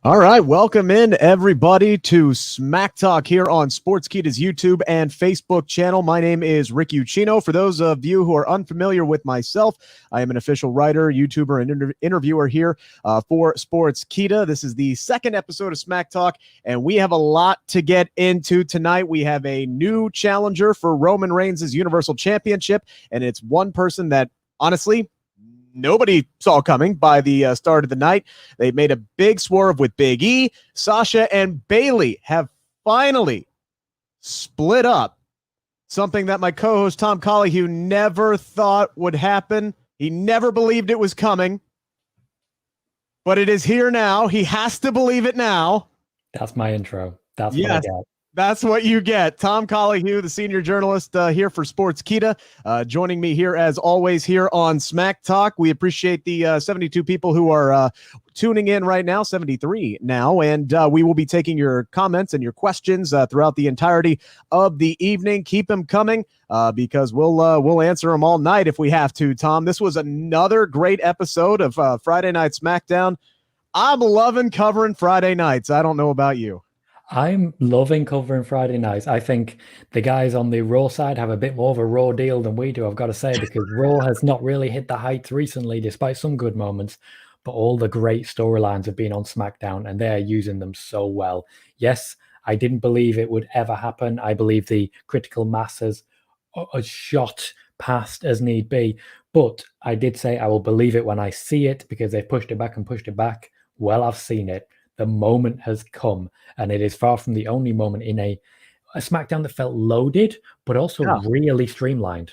All right, welcome in everybody to Smack Talk here on Sportskeeda's YouTube and Facebook channel. My name is Rick Ucchino. For those of you who are unfamiliar with myself, I am an official writer, YouTuber, and interviewer here for Sportskeeda. This is the second episode of Smack Talk, and we have a lot to get into tonight. We have a new challenger for Roman Reigns' Universal Championship, and it's one person that, honestly, nobody saw coming by the start of the night. They made a big swerve with Big E. Sasha and Bayley have finally split up, something that my co-host Tom Colohue never thought would happen. He never believed it was coming, but it is here now. He has to believe it now. That's my intro. That's what I get. That's what you get. Tom Colohue, the senior journalist here for Sportskeeda, joining me here as always here on Smack Talk. We appreciate the 72 people who are tuning in right now, 73 now, and we will be taking your comments and your questions throughout the entirety of the evening. Keep them coming because we'll answer them all night if we have to, Tom. This was another great episode of Friday Night SmackDown. I'm loving covering Friday nights. I don't know about you. I'm loving covering Friday nights. I think the guys on the Raw side have a bit more of a Raw deal than we do, I've got to say, because Raw has not really hit the heights recently, despite some good moments, but all the great storylines have been on SmackDown, and they're using them so well. Yes, I didn't believe it would ever happen. I believe the critical mass has shot past as need be, but I did say I will believe it when I see it, because they've pushed it back and pushed it back. Well, I've seen it. The moment has come, and it is far from the only moment in a SmackDown that felt loaded, but also really streamlined.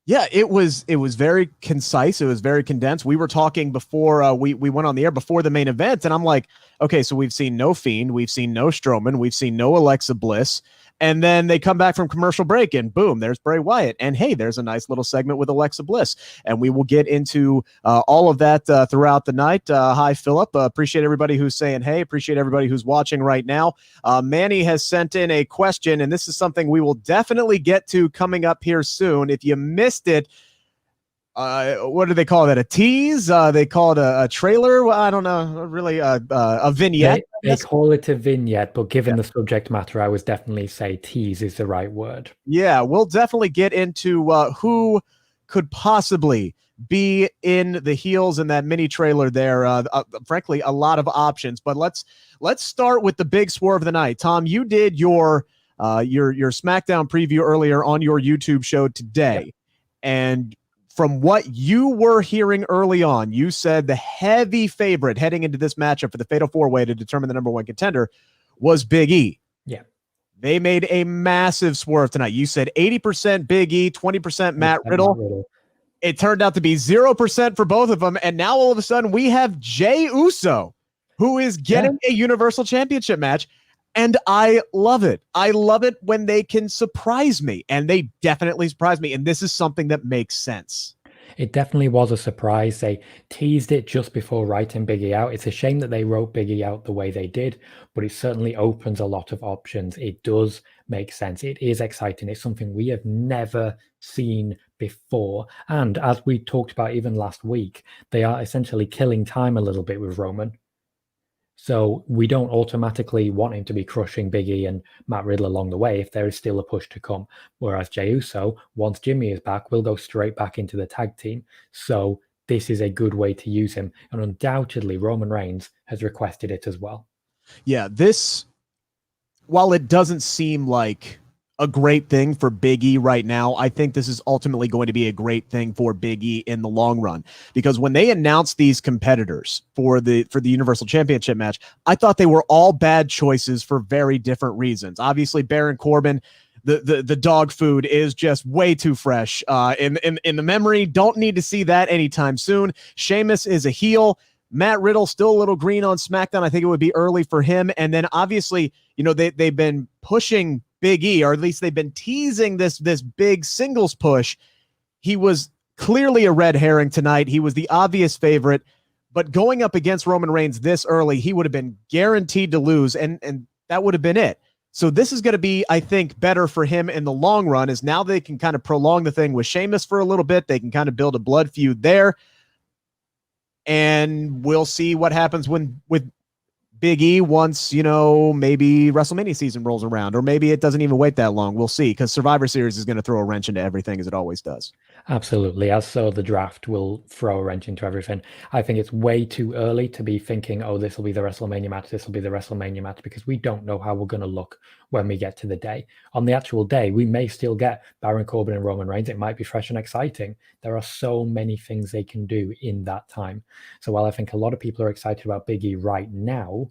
Yeah, it was very concise. It was very condensed. We were talking before we went on the air before the main event, and I'm like, okay, so we've seen no Fiend, we've seen no Strowman, we've seen no Alexa Bliss, and then they come back from commercial break, and boom, there's Bray Wyatt, and hey, there's a nice little segment with Alexa Bliss, and we will get into all of that throughout the night. Hi, Philip. Appreciate everybody who's saying hey. Appreciate everybody who's watching right now. Manny has sent in a question, and this is something we will definitely get to coming up here soon. If you missed it, what do they call that? A tease? They call it a trailer? Well, I don't know. Really, a vignette. They call it a vignette, but given the subject matter, I would definitely say tease is the right word. Yeah, we'll definitely get into who could possibly be in the heels in that mini trailer there. Frankly, a lot of options, but let's start with the big swerve of the night. Tom, you did your SmackDown preview earlier on your YouTube show today, and from what you were hearing early on, you said the heavy favorite heading into this matchup for the Fatal 4-Way to determine the number one contender was Big E. Yeah. They made a massive swerve tonight. You said 80% Big E, 20% Matt Riddle. It turned out to be 0% for both of them, and now all of a sudden we have Jey Uso, who is getting a Universal Championship match, and I love it. I love it when they can surprise me, and they definitely surprised me, and this is something that makes sense. It definitely was a surprise. They teased it just before writing Big E out. It's a shame that they wrote Big E out the way they did, but it certainly opens a lot of options. It does make sense. It is exciting. It's something we have never seen before. And as we talked about even last week, they are essentially killing time a little bit with Roman. So we don't automatically want him to be crushing Big E and Matt Riddle along the way if there is still a push to come. Whereas Jey Uso, once Jimmy is back, will go straight back into the tag team. So this is a good way to use him. And undoubtedly, Roman Reigns has requested it as well. Yeah, while it doesn't seem like a great thing for Big E right now, I think this is ultimately going to be a great thing for Big E in the long run, because when they announced these competitors for the Universal Championship match, I thought they were all bad choices for very different reasons. Obviously, Baron Corbin, the dog food is just way too fresh in the memory. Don't need to see that anytime soon. Sheamus is a heel. Matt Riddle still a little green on SmackDown. I think it would be early for him. And then obviously, they've been pushing Big E, or at least they've been teasing this big singles push. He was clearly a red herring tonight. He was the obvious favorite, but going up against Roman Reigns this early, he would have been guaranteed to lose, and that would have been it. So this is going to be, I think, better for him in the long run, as now they can kind of prolong the thing with Sheamus for a little bit. They can kind of build a blood feud there, and we'll see what happens with Big E once, maybe WrestleMania season rolls around, or maybe it doesn't even wait that long. We'll see, because Survivor Series is going to throw a wrench into everything as it always does. Absolutely. As so, the draft will throw a wrench into everything. I think it's way too early to be thinking, oh, this will be the WrestleMania match, this will be the WrestleMania match, because we don't know how we're going to look when we get to the day. On the actual day, we may still get Baron Corbin and Roman Reigns. It might be fresh and exciting. There are so many things they can do in that time. So while I think a lot of people are excited about Big E right now,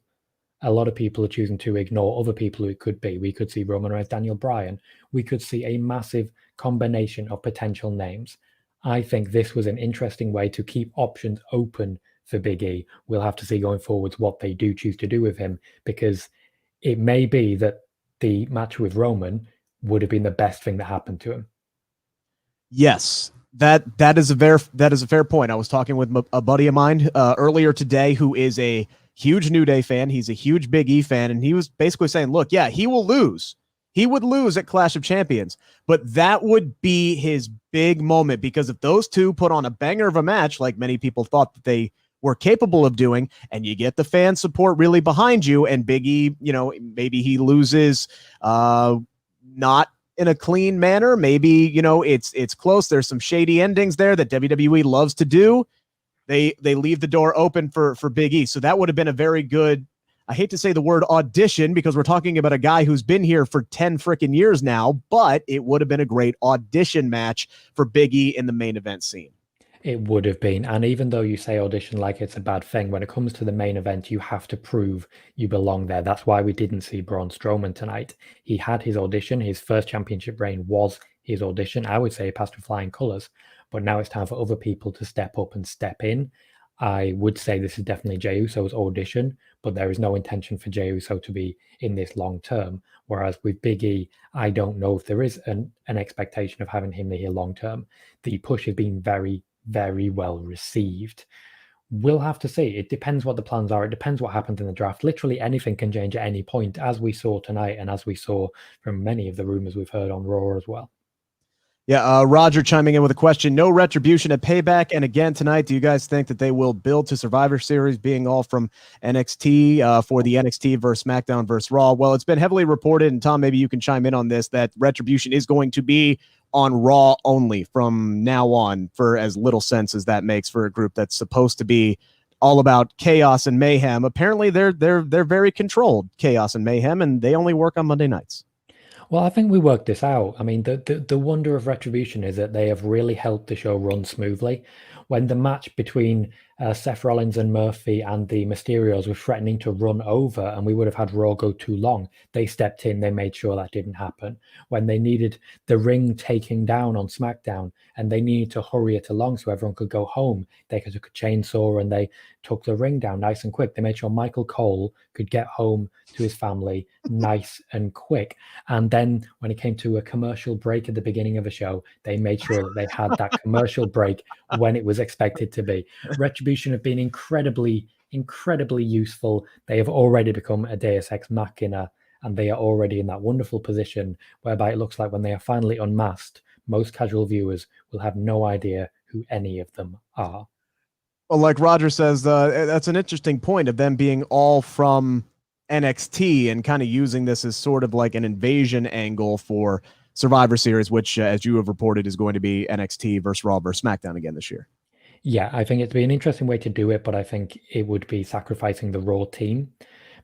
a lot of people are choosing to ignore other people who it could be. We could see Roman Reigns, Daniel Bryan. We could see a massive combination of potential names. I think this was an interesting way to keep options open for Big E. We'll have to see going forwards what they do choose to do with him, because it may be that the match with Roman would have been the best thing that happened to him. Yes, that is a fair point. I was talking with a buddy of mine earlier today who is a huge New Day fan. He's a huge Big E fan, and he was basically saying, look, yeah, he will lose. He would lose at Clash of Champions, but that would be his big moment, because if those two put on a banger of a match, like many people thought that they were capable of doing, and you get the fan support really behind you, and Big E, maybe he loses not in a clean manner. Maybe, it's close. There's some shady endings there that WWE loves to do. They leave the door open for Big E. So that would have been a very good, I hate to say the word audition, because we're talking about a guy who's been here for 10 freaking years now, but it would have been a great audition match for Big E in the main event scene. It would have been. And even though you say audition like it's a bad thing, when it comes to the main event, you have to prove you belong there. That's why we didn't see Braun Strowman tonight. He had his audition. His first championship reign was his audition. I would say he passed with flying colors, but now it's time for other people to step up and step in. I would say this is definitely Jey Uso's audition, but there is no intention for Jey Uso to be in this long term. Whereas with Big E, I don't know if there is an expectation of having him here long term. The push has been very, very well received. We'll have to see. It depends what the plans are. It depends what happens in the draft. Literally anything can change at any point, as we saw tonight, and as we saw from many of the rumors we've heard on Raw as well. Yeah, Roger chiming in with a question. No retribution at Payback. And again, tonight, do you guys think that they will build to Survivor Series being all from NXT for the NXT versus SmackDown versus Raw? Well, it's been heavily reported, and Tom, maybe you can chime in on this, that retribution is going to be on Raw only from now on, for as little sense as that makes for a group that's supposed to be all about chaos and mayhem. Apparently, they're very controlled chaos and mayhem, and they only work on Monday nights. Well, I think we worked this out. I mean, the wonder of Retribution is that they have really helped the show run smoothly. When the match between Seth Rollins and Murphy and the Mysterios was threatening to run over and we would have had Raw go too long, they stepped in, they made sure that didn't happen. When they needed the ring taking down on SmackDown and they needed to hurry it along so everyone could go home, they took a chainsaw and they took the ring down nice and quick. They made sure Michael Cole could get home to his family nice and quick. And then when it came to a commercial break at the beginning of a show, they made sure that they had that commercial break when it was expected to be. Retribution have been incredibly useful. They have already become a Deus Ex Machina, and they are already in that wonderful position whereby it looks like when they are finally unmasked, most casual viewers will have no idea who any of them are. Well, like Roger says, that's an interesting point of them being all from NXT and kind of using this as sort of like an invasion angle for Survivor Series, which, as you have reported, is going to be NXT versus Raw versus SmackDown again this year. Yeah, I think it'd be an interesting way to do it, but I think it would be sacrificing the Raw team,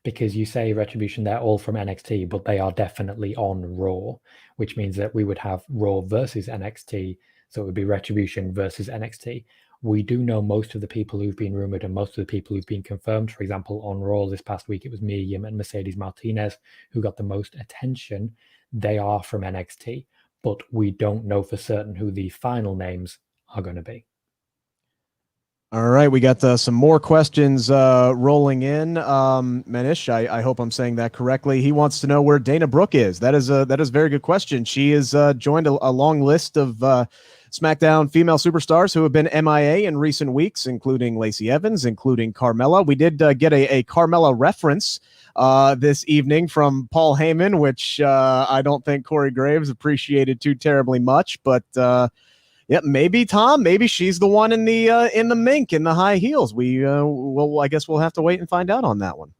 because you say Retribution, they're all from NXT, but they are definitely on Raw, which means that we would have Raw versus NXT, so it would be Retribution versus NXT. We do know most of the people who've been rumored and most of the people who've been confirmed. For example, on Raw this past week, it was Mia Yim and Mercedes Martinez who got the most attention. They are from NXT, but we don't know for certain who the final names are going to be. All right, we got some more questions rolling in. Manish, I hope I'm saying that correctly. He wants to know where Dana Brooke is. That is a very good question. She has joined a long list of SmackDown female superstars who have been MIA in recent weeks, including Lacey Evans, including Carmella. We did get a Carmella reference this evening from Paul Heyman, which I don't think Corey Graves appreciated too terribly much, but yeah, maybe Tom, maybe she's the one in the mink in the high heels. I guess we'll have to wait and find out on that one.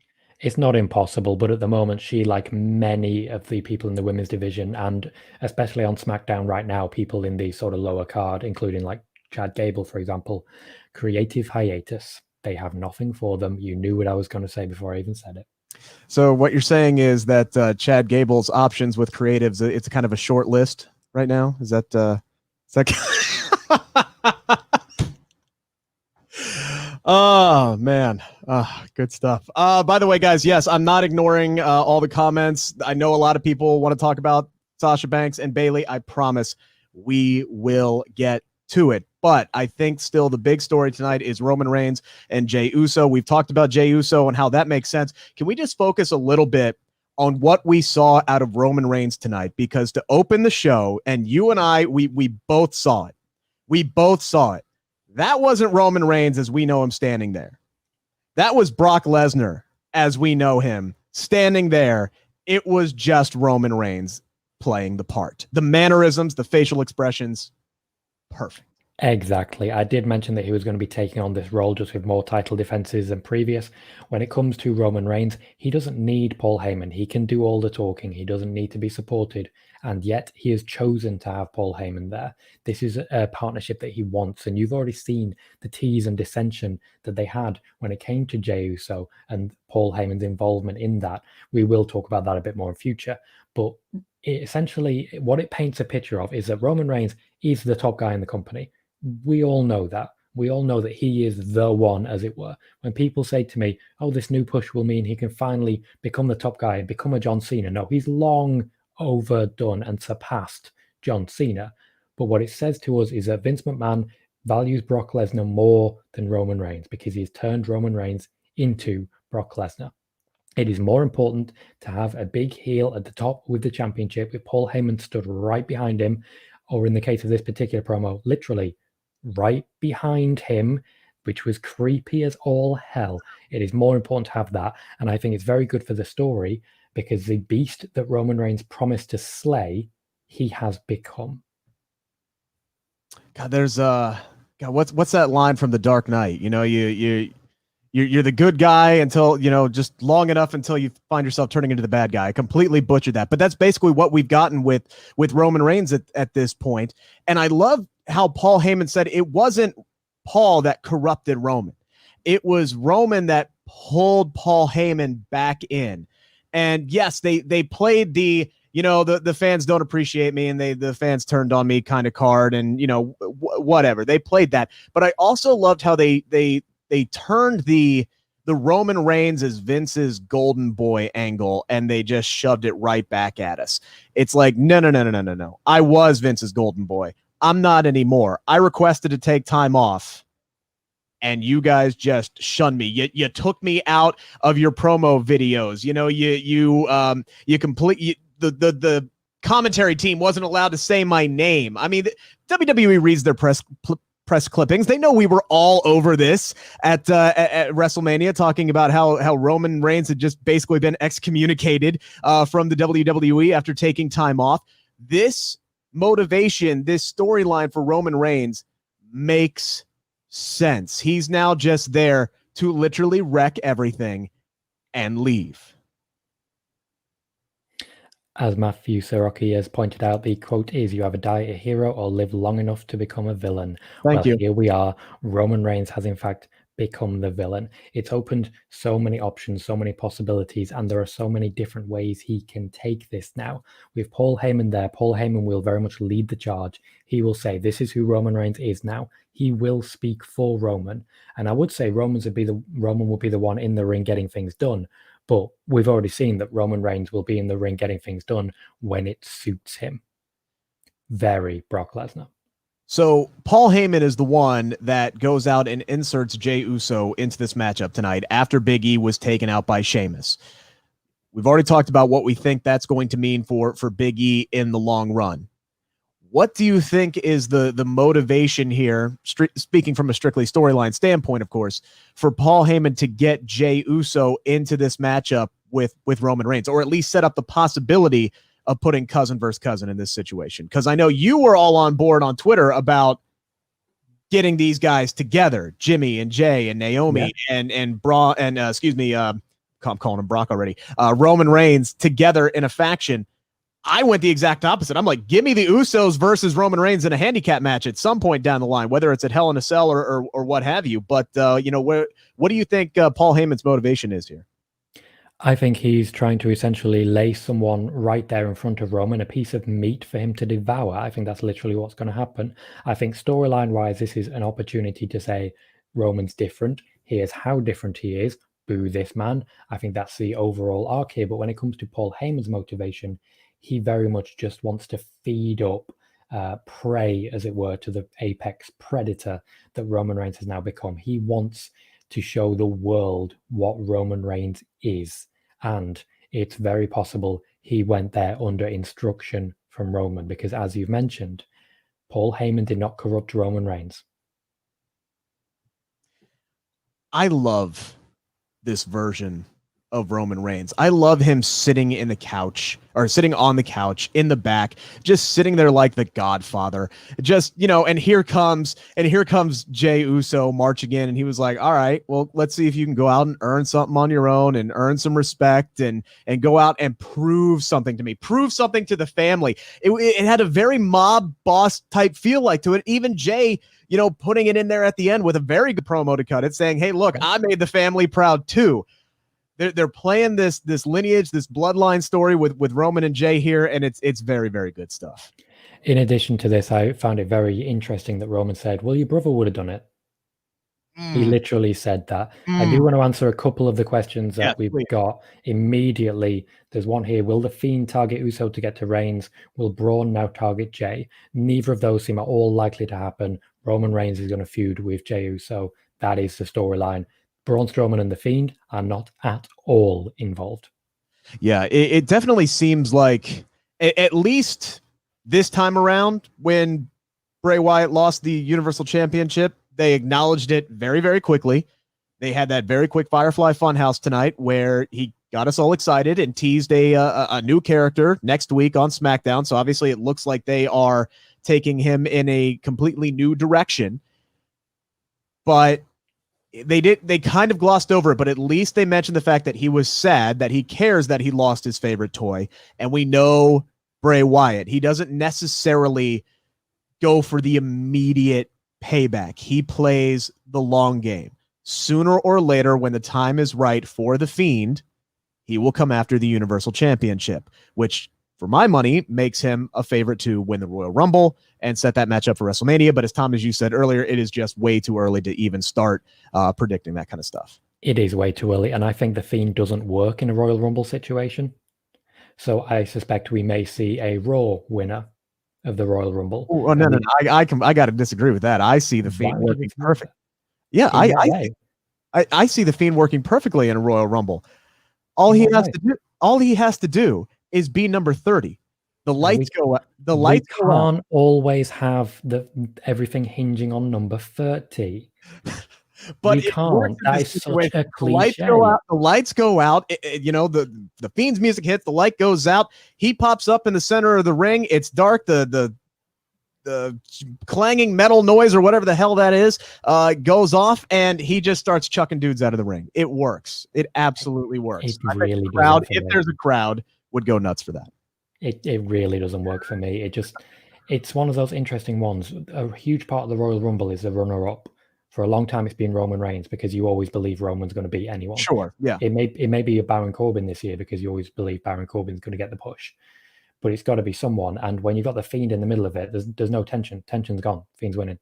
It's not impossible, but at the moment, she, like many of the people in the women's division, and especially on SmackDown right now, people in the sort of lower card, including like Chad Gable, for example, creative hiatus. They have nothing for them. You knew what I was going to say before I even said it. So what you're saying is that Chad Gable's options with creatives, it's kind of a short list right now. Is that Oh man. Good stuff. By the way, guys, yes, I'm not ignoring all the comments. I know a lot of people want to talk about Sasha Banks and Bayley. I promise we will get to it. But I think still the big story tonight is Roman Reigns and Jey Uso. We've talked about Jey Uso and how that makes sense. Can we just focus a little bit on what we saw out of Roman Reigns tonight? Because to open the show, and you and I, we both saw it. We both saw it. That wasn't Roman Reigns as we know him standing there. That was Brock Lesnar as we know him standing there. It was just Roman Reigns playing the part. The mannerisms, the facial expressions, perfect. Exactly. I did mention that he was going to be taking on this role just with more title defenses than previous. When it comes to Roman Reigns, he doesn't need Paul Heyman. He can do all the talking. He doesn't need to be supported. And yet he has chosen to have Paul Heyman there. This is a partnership that he wants. And you've already seen the tease and dissension that they had when it came to Jey Uso and Paul Heyman's involvement in that. We will talk about that a bit more in future. But essentially, what it paints a picture of is that Roman Reigns is the top guy in the company. We all know that. We all know that he is the one, as it were. When people say to me, oh, this new push will mean he can finally become the top guy and become a John Cena. No, he's long overdone and surpassed John Cena. But what it says to us is that Vince McMahon values Brock Lesnar more than Roman Reigns because he's turned Roman Reigns into Brock Lesnar. It is more important to have a big heel at the top with the championship with Paul Heyman stood right behind him, or in the case of this particular promo, literally right behind him, which was creepy as all hell. It is more important to have that. And I think it's very good for the story because the beast that Roman Reigns promised to slay, he has become. God, there's what's that line from The Dark Knight? You know, you're the good guy until, just long enough until you find yourself turning into the bad guy. I completely butchered that, but that's basically what we've gotten with Roman Reigns at this point. And I love how Paul Heyman said it wasn't Paul that corrupted Roman. It was Roman that pulled Paul Heyman back in. And yes, they played the fans don't appreciate me and the fans turned on me kind of card, and whatever. They played that. But I also loved how they turned the Roman Reigns as Vince's golden boy angle, and they just shoved it right back at us. It's like, no. I was Vince's golden boy. I'm not anymore. I requested to take time off, and you guys just shunned me. You took me out of your promo videos. The commentary team wasn't allowed to say my name. I mean, WWE reads their press clippings. They know we were all over this at WrestleMania, talking about how Roman Reigns had just basically been excommunicated from the WWE after taking time off. This motivation, this storyline for Roman Reigns makes sense. He's now just there to literally wreck everything and leave. As Matthew Sirocki has pointed out, the quote is, you either die a hero or live long enough to become a villain. Thank you. Here we are. Roman Reigns has in fact become the villain. It's opened so many options, so many possibilities, and there are so many different ways he can take this now. With Paul Heyman there, Paul Heyman will very much lead the charge. He will say, this is who Roman Reigns is now. He will speak for Roman. And I would say Roman will be the one in the ring getting things done. But we've already seen that Roman Reigns will be in the ring getting things done when it suits him. Very Brock Lesnar. So Paul Heyman is the one that goes out and inserts Jey Uso into this matchup tonight after Big E was taken out by Sheamus. We've already talked about what we think that's going to mean for Big E in the long run. What do you think is the motivation here, speaking from a strictly storyline standpoint, of course, for Paul Heyman to get Jey Uso into this matchup with Roman Reigns, or at least set up the possibility of putting cousin versus cousin in this situation? Because I know you were all on board on Twitter about getting these guys together, Jimmy and Jay and Naomi and Braun and I'm calling him Brock already. Roman Reigns together in a faction. I went the exact opposite. I'm like, give me the Usos versus Roman Reigns in a handicap match at some point down the line, whether it's at Hell in a Cell or what have you. But what do you think Paul Heyman's motivation is here? I think he's trying to essentially lay someone right there in front of Roman, a piece of meat for him to devour. I think that's literally what's going to happen. I think storyline-wise, this is an opportunity to say Roman's different. Here's how different he is. Boo this man. I think that's the overall arc here. But when it comes to Paul Heyman's motivation, he very much just wants to feed up prey, as it were, to the apex predator that Roman Reigns has now become. He wants to show the world what Roman Reigns is. And it's very possible he went there under instruction from Roman because, as you've mentioned, Paul Heyman did not corrupt Roman Reigns. I love this version of Roman Reigns. I love him sitting on the couch in the back, just sitting there like the Godfather. Just, and here comes Jey Uso marching in, and he was like, all right, well, let's see if you can go out and earn something on your own and earn some respect and go out and prove something to me, prove something to the family. It had a very mob boss type feel like to it. Even Jey, putting it in there at the end with a very good promo to cut it, saying, hey, look, I made the family proud too. They're playing this lineage, this bloodline story with Roman and Jey here, and it's very, very good stuff. In addition to this, I found it very interesting that Roman said, well, your brother would have done it. He literally said that. I do want to answer a couple of the questions that we've got immediately. There's one here. Will The Fiend target Uso to get to Reigns? Will Braun now target Jey? Neither of those seem at all likely to happen. Roman Reigns is going to feud with Jey Uso. That is the storyline. Braun Strowman and The Fiend are not at all involved. Yeah, it definitely seems like, at least this time around, when Bray Wyatt lost the Universal Championship, they acknowledged it very, very quickly. They had that very quick Firefly Funhouse tonight where he got us all excited and teased a new character next week on SmackDown. So obviously it looks like they are taking him in a completely new direction. But they kind of glossed over it, but at least they mentioned the fact that he was sad, that he cares that he lost his favorite toy. And we know Bray Wyatt, he doesn't necessarily go for the immediate payback. He plays the long game. Sooner or later, when the time is right for The Fiend, he will come after the Universal Championship, which, for my money, makes him a favorite to win the Royal Rumble and set that match up for WrestleMania. But as Tom, as you said earlier, it is just way too early to even start predicting that kind of stuff. It is way too early. And I think The Fiend doesn't work in a Royal Rumble situation. So I suspect we may see a Raw winner of the Royal Rumble. Oh, no. I got to disagree with that. I see The Fiend working perfect. Yeah, I see The Fiend working perfectly in a Royal Rumble. All he has to do is be number 30. The lights go out. The lights go out. We can't always have everything hinging on number 30. But we can't. That is such a cliche. The lights go out. The Fiend's music hits. The light goes out. He pops up in the center of the ring. It's dark. The clanging metal noise or whatever the hell that is goes off, and he just starts chucking dudes out of the ring. It works. It absolutely works. It really does. If there's a crowd, would go nuts for that. It really doesn't work for me. It's one of those interesting ones. A huge part of the Royal Rumble is the runner-up. For a long time, it's been Roman Reigns because you always believe Roman's going to beat anyone. Sure, yeah. It may be a Baron Corbin this year because you always believe Baron Corbin's going to get the push. But it's got to be someone. And when you've got the Fiend in the middle of it, there's no tension. Tension's gone. Fiend's winning.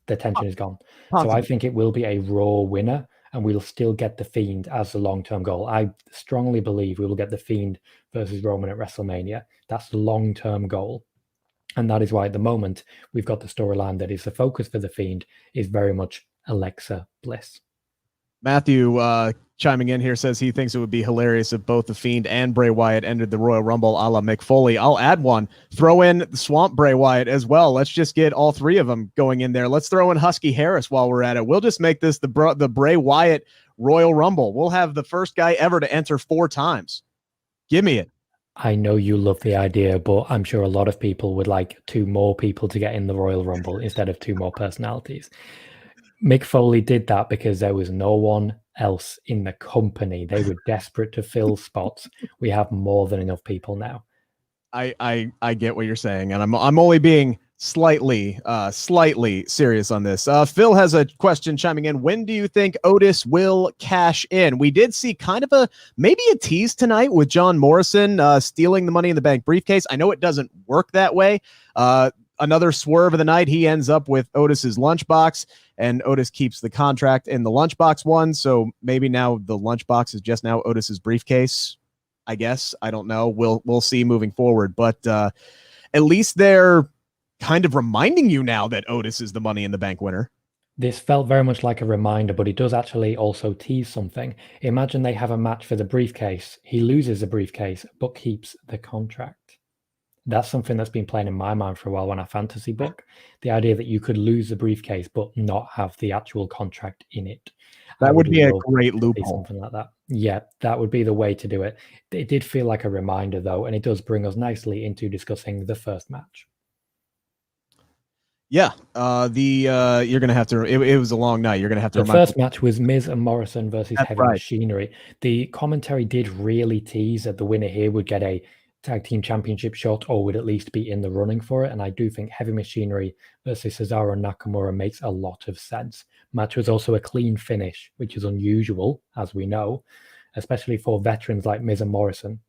The tension is gone. Possibly. So I think it will be a Raw winner, and we'll still get the Fiend as the long-term goal. I strongly believe we will get the Fiend versus Roman at WrestleMania. That's the long-term goal. And that is why at the moment we've got the storyline that is the focus for the Fiend is very much Alexa Bliss. Matthew chiming in here says he thinks it would be hilarious if both the Fiend and Bray Wyatt entered the Royal Rumble a la Mick Foley. I'll add one. Throw in the Swamp Bray Wyatt as well. Let's just get all three of them going in there. Let's throw in Husky Harris while we're at it. We'll just make this the Bray Wyatt Royal Rumble. We'll have the first guy ever to enter 4 times. Give me it. I know you love the idea, but I'm sure a lot of people would like 2 more people to get in the Royal Rumble instead of 2 more personalities. Mick Foley did that because there was no one else in the company. They were desperate to fill spots. We have more than enough people now. I get what you're saying, and I'm only being slightly serious on this. Phil has a question chiming in. When do you think Otis will cash in? We did see kind of maybe a tease tonight with John Morrison stealing the Money in the Bank briefcase. I know it doesn't work that way. Another swerve of the night, he ends up with Otis's lunchbox, and Otis keeps the contract in the lunchbox one. So maybe now the lunchbox is just now Otis's briefcase. I guess. I don't know. We'll see moving forward, but at least they're kind of reminding you now that Otis is the Money in the Bank winner. This felt very much like a reminder, but it does actually also tease something. Imagine they have a match for the briefcase. He loses the briefcase, but keeps the contract. That's something that's been playing in my mind for a while when I fantasy book. The idea that you could lose the briefcase, but not have the actual contract in it. That would be a great loophole. Something like that. Yeah, that would be the way to do it. It did feel like a reminder, though, and it does bring us nicely into discussing the first match. Yeah, you're gonna have to. It was a long night. You're gonna have to. The first match was Miz and Morrison versus Heavy right. Machinery. The commentary did really tease that the winner here would get a tag team championship shot, or would at least be in the running for it. And I do think Heavy Machinery versus Cesaro and Nakamura makes a lot of sense. Match was also a clean finish, which is unusual, as we know, especially for veterans like Miz and Morrison.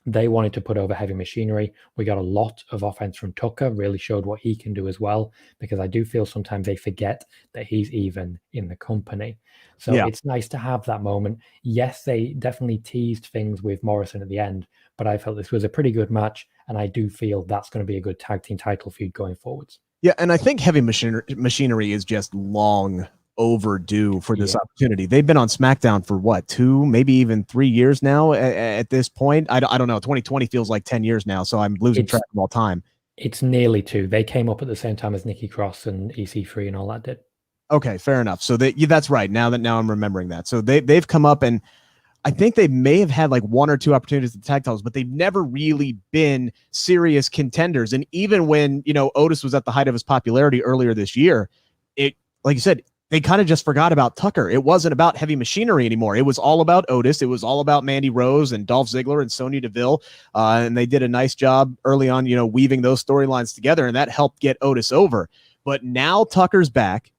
They wanted to put over Heavy Machinery. We got a lot of offense from Tucker, really showed what he can do as well, because I do feel sometimes they forget that he's even in the company. So It's nice to have that moment. Yes, they definitely teased things with Morrison at the end, but I felt this was a pretty good match, and I do feel that's going to be a good tag team title feud going forwards. Yeah, and I think Heavy Machinery is just long overdue for this opportunity. They've been on SmackDown for what, 2, maybe even 3 years now at this point. I don't know. 2020 feels like 10 years now, so I'm losing track of all time. It's nearly 2. They came up at the same time as Nikki Cross and EC3 and all that did. Okay, fair enough. So that's right. Now I'm remembering that. So they've come up, and I think they may have had like 1 or 2 opportunities to tag titles, but they've never really been serious contenders. And even when, Otis was at the height of his popularity earlier this year, it, like you said, they kind of just forgot about Tucker. It wasn't about Heavy Machinery anymore. It was all about Otis. It was all about Mandy Rose and Dolph Ziggler and Sonya Deville. And they did a nice job early on, weaving those storylines together, and that helped get Otis over. But now Tucker's back.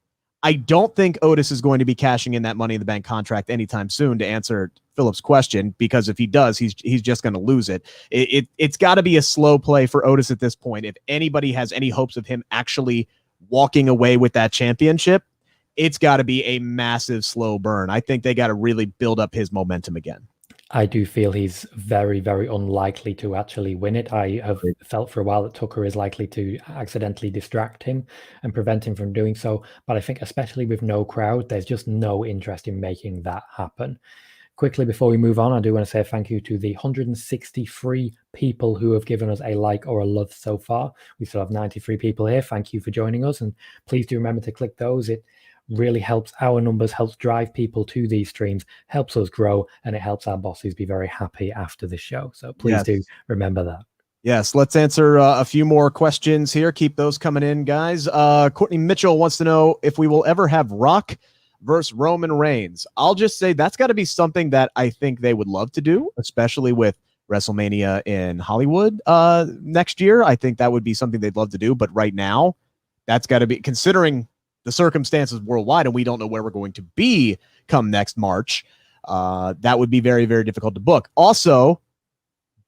I don't think Otis is going to be cashing in that Money in the Bank contract anytime soon, to answer Philip's question, because if he does, he's just going to lose it. It's got to be a slow play for Otis at this point. If anybody has any hopes of him actually walking away with that championship, it's got to be a massive slow burn. I think they got to really build up his momentum again. I do feel he's very, very unlikely to actually win it. I have felt for a while that Tucker is likely to accidentally distract him and prevent him from doing so. But I think especially with no crowd, there's just no interest in making that happen. Quickly, before we move on, I do want to say thank you to the 163 people who have given us a like or a love so far. We still have 93 people here. Thank you for joining us. And please do remember to click those. It really helps our numbers, helps drive people to these streams, helps us grow, and it helps our bosses be very happy after the show. So please do remember that. Yes, let's answer a few more questions here. Keep those coming in, guys. Courtney Mitchell wants to know if we will ever have Rock versus Roman Reigns. I'll just say that's got to be something that I think they would love to do, especially with WrestleMania in Hollywood next year. I think that would be something they'd love to do. But right now, that's got to be, considering the circumstances worldwide, and we don't know where we're going to be come next March, that would be very, very difficult to book. Also,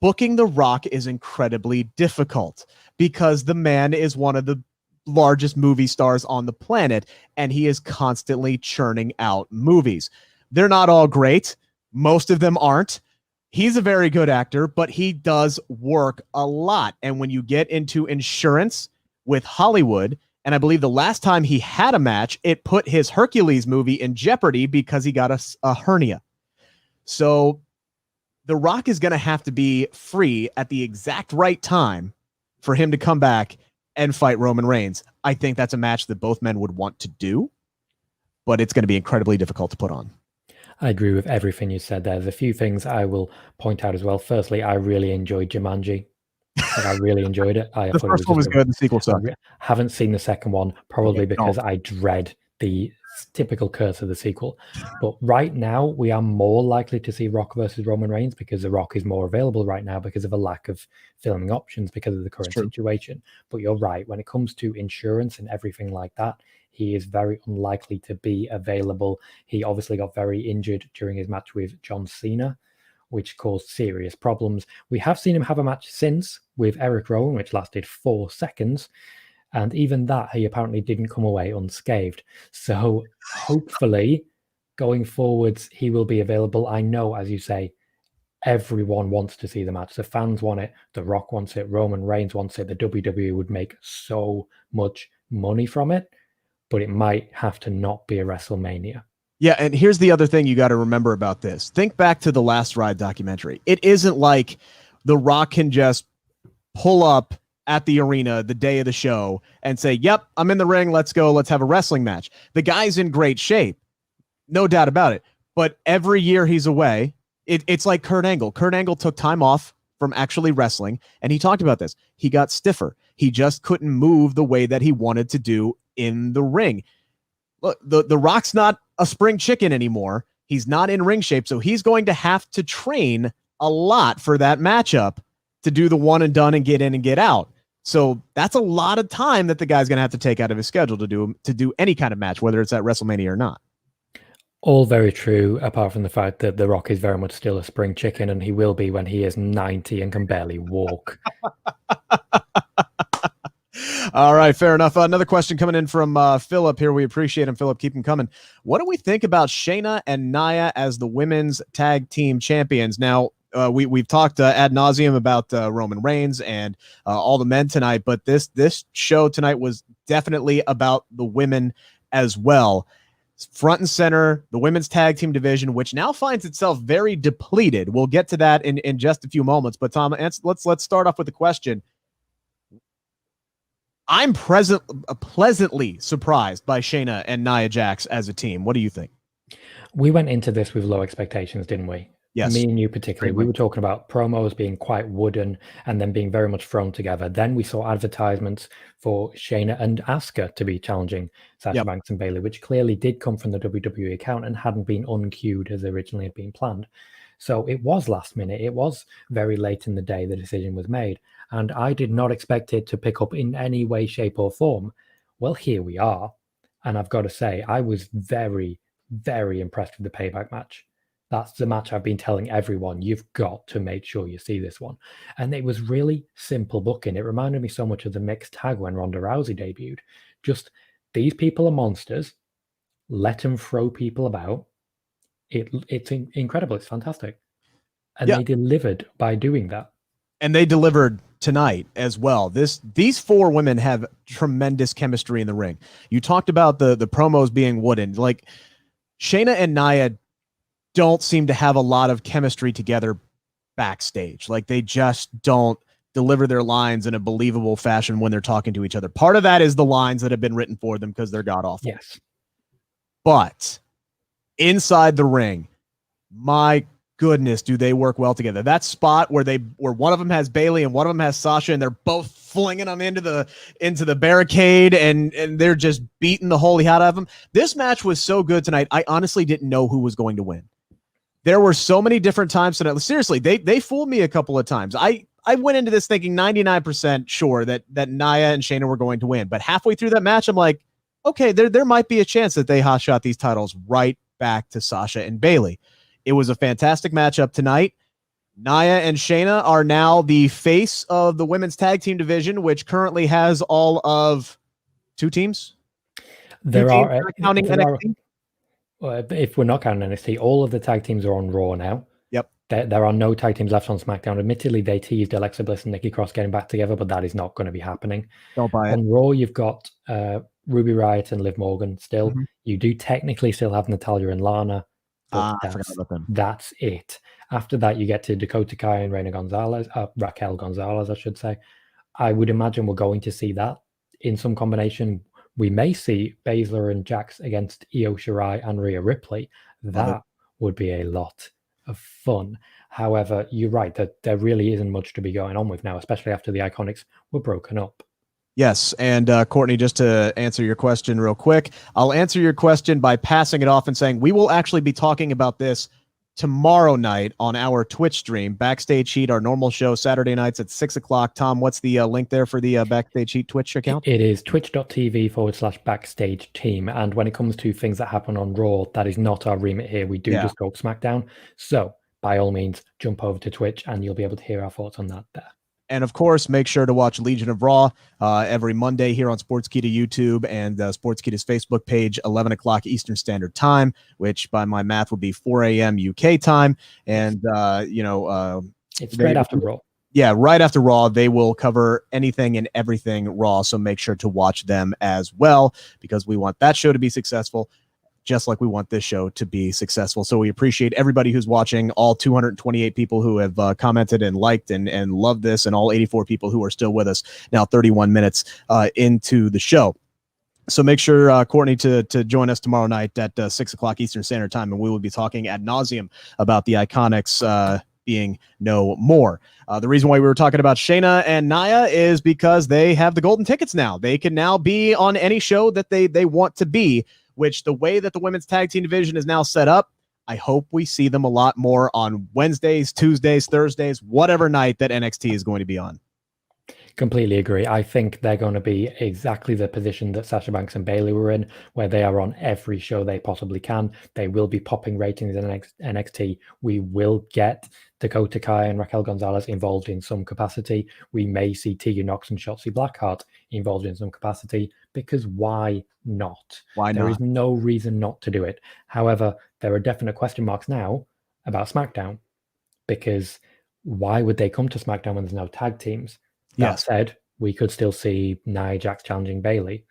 booking The Rock is incredibly difficult because the man is one of the largest movie stars on the planet, and he is constantly churning out movies. They're not all great. Most of them aren't. He's a very good actor, but he does work a lot. And when you get into insurance with Hollywood, and I believe the last time he had a match, it put his Hercules movie in jeopardy because he got a hernia. So The Rock is going to have to be free at the exact right time for him to come back and fight Roman Reigns. I think that's a match that both men would want to do, but it's going to be incredibly difficult to put on. I agree with everything you said there. There's a few things I will point out as well. Firstly, I really enjoyed Jumanji. I really enjoyed it. The first one was good. The sequel sucked. I haven't seen the second one, probably because I dread the typical curse of the sequel. But right now, we are more likely to see Rock versus Roman Reigns because The Rock is more available right now because of a lack of filming options because of the current situation. But you're right, when it comes to insurance and everything like that, he is very unlikely to be available. He obviously got very injured during his match with John Cena, which caused serious problems. We have seen him have a match since with Eric Rowan, which lasted 4 seconds. And even that, he apparently didn't come away unscathed. So hopefully, going forwards, he will be available. I know, as you say, everyone wants to see the match. The fans want it. The Rock wants it. Roman Reigns wants it. The WWE would make so much money from it, but it might have to not be a WrestleMania. Yeah, and here's the other thing you got to remember about this. Think back to the Last Ride documentary. It isn't like The Rock can just pull up at the arena the day of the show and say, yep, I'm in the ring. Let's go. Let's have a wrestling match. The guy's in great shape. No doubt about it. But every year he's away, it's like Kurt Angle. Kurt Angle took time off from actually wrestling, and he talked about this. He got stiffer. He just couldn't move the way that he wanted to do in the ring. Look, the Rock's not a spring chicken anymore. He's not in ring shape, so he's going to have to train a lot for that matchup to do the one and done and get in and get out. So that's a lot of time that the guy's going to have to take out of his schedule to do any kind of match, whether it's at WrestleMania or not. All very true, apart from the fact that The Rock is very much still a spring chicken, and he will be when he is 90 and can barely walk. All right, fair enough. Another question coming in from Philip here. We appreciate him, Philip. Keep him coming. What do we think about Shayna and Nia as the women's tag team champions? Now, we've talked ad nauseum about Roman Reigns and all the men tonight, but this show tonight was definitely about the women as well. Front and center, the women's tag team division, which now finds itself very depleted. We'll get to that in just a few moments. But Tom, let's start off with the question. I'm pleasantly surprised by Shayna and Nia Jax as a team. What do you think? We went into this with low expectations, didn't we? Yes. Me and you particularly. We were talking about promos being quite wooden and then being very much thrown together. Then we saw advertisements for Shayna and Asuka to be challenging Sasha Banks and Bayley, which clearly did come from the WWE account and hadn't been unqueued as originally had been planned. So it was last minute. It was very late in the day the decision was made. And I did not expect it to pick up in any way, shape, or form. Well, here we are. And I've got to say, I was very, very impressed with the Payback match. That's the match I've been telling everyone, you've got to make sure you see this one. And it was really simple booking. It reminded me so much of the mixed tag when Ronda Rousey debuted. Just, these people are monsters. Let them throw people about. It's incredible. It's fantastic. And they delivered by doing that. And they delivered tonight as well. These four women have tremendous chemistry in the ring. You talked about the promos being wooden. Like, Shayna and Nia don't seem to have a lot of chemistry together backstage. Like, they just don't deliver their lines in a believable fashion when they're talking to each other. Part of that is the lines that have been written for them because they're god-awful. Yes. But inside the ring, my goodness, do they work well together. That spot where one of them has Bayley and one of them has Sasha, and they're both flinging them into the barricade, and they're just beating the holy hell out of them. This match was so good tonight. I honestly didn't know who was going to win. There were so many different times tonight. Seriously, they fooled me a couple of times. I went into this thinking 99% sure that Nia and Shayna were going to win. But halfway through that match, I'm like, okay, there might be a chance that they hotshot these titles right back to Sasha and Bayley. It was a fantastic matchup tonight. Nia and Shayna are now the face of the women's tag team division, which currently has all of 2 teams. There are counting NXT. If we're not counting NXT, all of the tag teams are on Raw now. Yep. There are no tag teams left on SmackDown. Admittedly, they teased Alexa Bliss and Nikki Cross getting back together, but that is not going to be happening. Don't buy it. On Raw, you've got Ruby Riott and Liv Morgan still. Mm-hmm. You do technically still have Natalya and Lana. I forgot about them. That's it. After that, you get to Dakota Kai and Raquel Gonzalez, I should say. I would imagine we're going to see that in some combination. We may see Baszler and Jax against Io Shirai and Rhea Ripley. That would be a lot of fun. However, you're right that there really isn't much to be going on with now, especially after the Iconics were broken up. Yes, and Courtney, just to answer your question real quick, I'll answer your question by passing it off and saying we will actually be talking about this tomorrow night on our Twitch stream, Backstage Heat, our normal show, Saturday nights at 6 o'clock. Tom, what's the link there for the Backstage Heat Twitch account? It is twitch.tv/backstage team. And when it comes to things that happen on Raw, that is not our remit here. We do just talk SmackDown. So by all means, jump over to Twitch and you'll be able to hear our thoughts on that there. And of course, make sure to watch Legion of Raw every Monday here on Sportskeeda YouTube and Sportskeeda's Facebook page, 11 o'clock Eastern Standard Time, which by my math would be 4 a.m. UK time. And, it's right after Raw. Yeah, right after Raw, they will cover anything and everything Raw. So make sure to watch them as well, because we want that show to be successful, just like we want this show to be successful. So we appreciate everybody who's watching, all 228 people who have commented and liked and loved this, and all 84 people who are still with us now 31 minutes into the show. So make sure, Courtney, to join us tomorrow night at 6 o'clock Eastern Standard Time, and we will be talking ad nauseum about the Iconics being no more. The reason why we were talking about Shayna and Nia is because they have the golden tickets now. They can now be on any show that they want to be, which the way that the women's tag team division is now set up, I hope we see them a lot more on Wednesdays, Tuesdays, Thursdays, whatever night that NXT is going to be on. Completely agree. I think they're going to be exactly the position that Sasha Banks and Bayley were in, where they are on every show they possibly can. They will be popping ratings in NXT. We will get Dakota Kai and Raquel Gonzalez involved in some capacity. We may see Tegan Nox and Shotzi Blackheart involved in some capacity, because why not? Why not? There is no reason not to do it. However, there are definite question marks now about SmackDown, because why would they come to SmackDown when there's no tag teams? That said, we could still see Nia Jax challenging Bayley.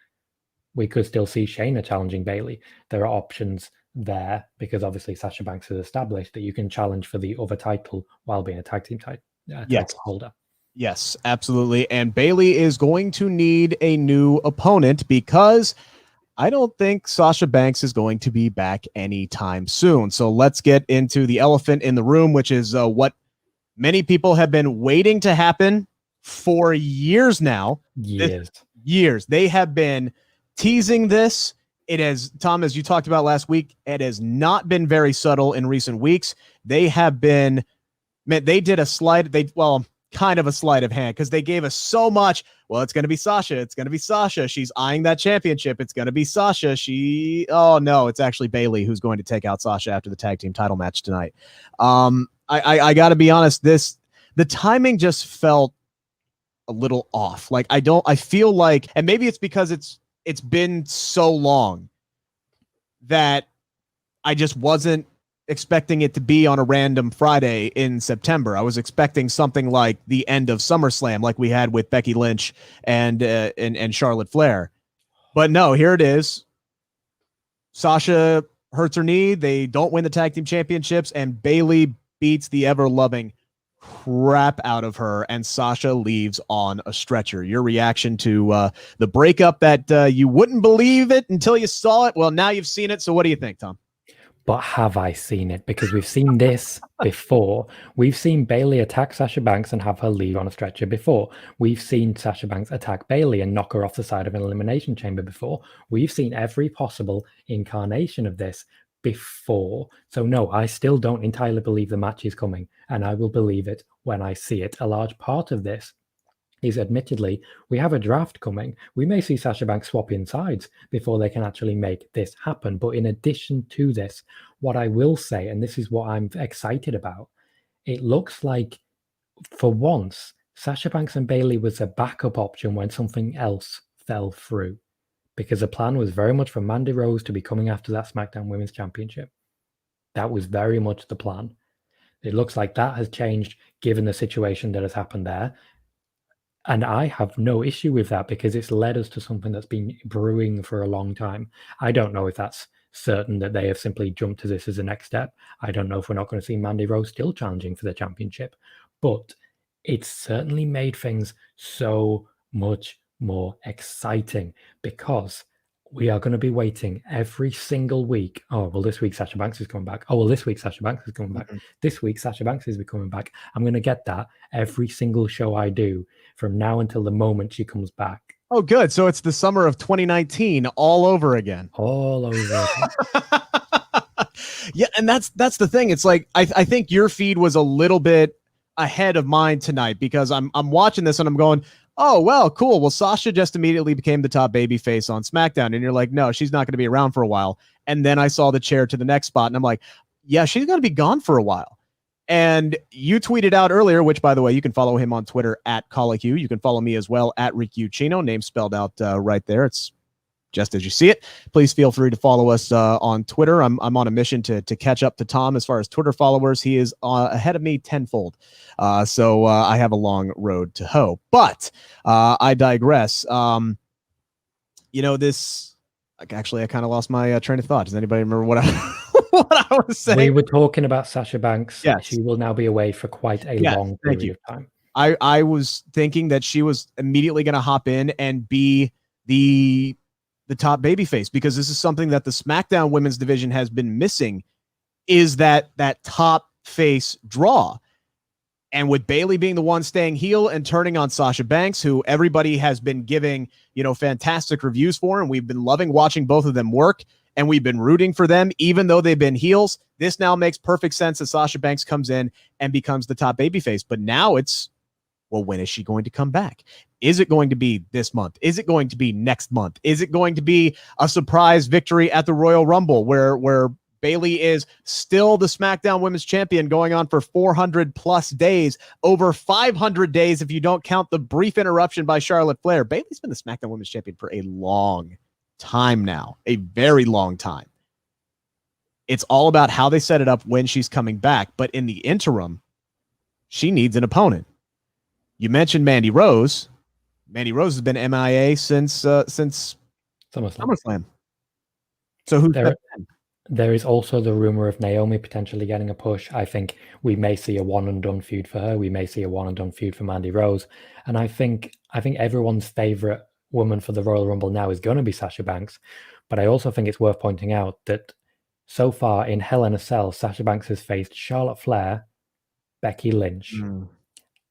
We could still see Shayna challenging Bayley. There are options there, because obviously Sasha Banks has established that you can challenge for the other title while being a tag team title holder. Yes, absolutely. And Bayley is going to need a new opponent, because I don't think Sasha Banks is going to be back anytime soon. So let's get into the elephant in the room, which is what many people have been waiting to happen for years now. Years. They have been teasing this. It has, Tom, as you talked about last week, it has not been very subtle in recent weeks. They have been, they did a sleight, kind of a sleight of hand, because they gave us so much. Well, it's going to be Sasha. It's going to be Sasha. She's eyeing that championship. It's going to be Sasha. Oh no, it's actually Bayley who's going to take out Sasha after the tag team title match tonight. I got to be honest, the timing just felt a little off. Like I feel like, and maybe it's because it's been so long that I just wasn't expecting it to be on a random Friday in September. I was expecting something like the end of SummerSlam, like we had with Becky Lynch and Charlotte Flair. But no, here it is. Sasha hurts her knee. They don't win the tag team championships, and Bayley beats the ever-loving crap out of her, and Sasha leaves on a stretcher. Your reaction to the breakup, that you wouldn't believe it until you saw it? Well, now you've seen it, so what do you think, Tom? But have I seen it? Because we've seen this before. We've seen Bayley attack Sasha Banks and have her leave on a stretcher before. We've seen Sasha Banks attack Bayley and knock her off the side of an elimination chamber before. We've seen every possible incarnation of this before. So no, I still don't entirely believe the match is coming, and I will believe it when I see it. A large part of this is, admittedly, we have a draft coming. We may see Sasha Banks swap insides before they can actually make this happen. But in addition to this, what I will say, and this is what I'm excited about, it looks like for once Sasha Banks and Bayley was a backup option when something else fell through, because the plan was very much for Mandy Rose to be coming after that SmackDown Women's Championship. That was very much the plan. It looks like that has changed given the situation that has happened there. And I have no issue with that, because it's led us to something that's been brewing for a long time. I don't know if that's certain that they have simply jumped to this as a next step. I don't know if we're not going to see Mandy Rose still challenging for the championship. But it's certainly made things so much more exciting, because we are going to be waiting every single week. Oh, well, this week Sasha Banks is coming back. Oh, well, this week Sasha Banks is coming back. This week Sasha Banks is coming back. I'm going to get that every single show I do from now until the moment she comes back. Oh, good. So it's the summer of 2019 all over again. All over. Yeah, and that's the thing. It's like I think your feed was a little bit ahead of mine tonight because I'm watching this and I'm going, oh well, cool. Well, Sasha just immediately became the top baby face on SmackDown, and you're like, no, she's not going to be around for a while. And then I saw the chair to the next spot, and I'm like, yeah, she's going to be gone for a while. And you tweeted out earlier, which, by the way, you can follow him on Twitter at Colohue. You can follow me as well at Ucchino, name spelled out right there. It's just as you see it. Please feel free to follow us on Twitter. I'm on a mission to catch up to Tom as far as Twitter followers. He is ahead of me tenfold. So I have a long road to hoe. But I digress. This... Actually, I kind of lost my train of thought. Does anybody remember what I was saying? We were talking about Sasha Banks. Yes. She will now be away for quite a long period of time. I was thinking that she was immediately going to hop in and be the top babyface, because this is something that the SmackDown women's division has been missing, is that top face draw. And with Bayley being the one staying heel and turning on Sasha Banks, who everybody has been giving, fantastic reviews for, and we've been loving watching both of them work, and we've been rooting for them, even though they've been heels. This now makes perfect sense that Sasha Banks comes in and becomes the top babyface. But now it's, well, when is she going to come back? Is it going to be this month? Is it going to be next month? Is it going to be a surprise victory at the Royal Rumble where Bayley is still the SmackDown Women's Champion, going on for 400 plus days, over 500 days if you don't count the brief interruption by Charlotte Flair. Bayley's been the SmackDown Women's Champion for a long time now, a very long time. It's all about how they set it up when she's coming back. But in the interim, she needs an opponent. You mentioned Mandy Rose. Mandy Rose has been MIA since SummerSlam. So who's that? There is also the rumor of Naomi potentially getting a push. I think we may see a one and done feud for her. We may see a one and done feud for Mandy Rose. And I think everyone's favorite woman for the Royal Rumble now is going to be Sasha Banks. But I also think it's worth pointing out that so far in Hell in a Cell, Sasha Banks has faced Charlotte Flair, Becky Lynch.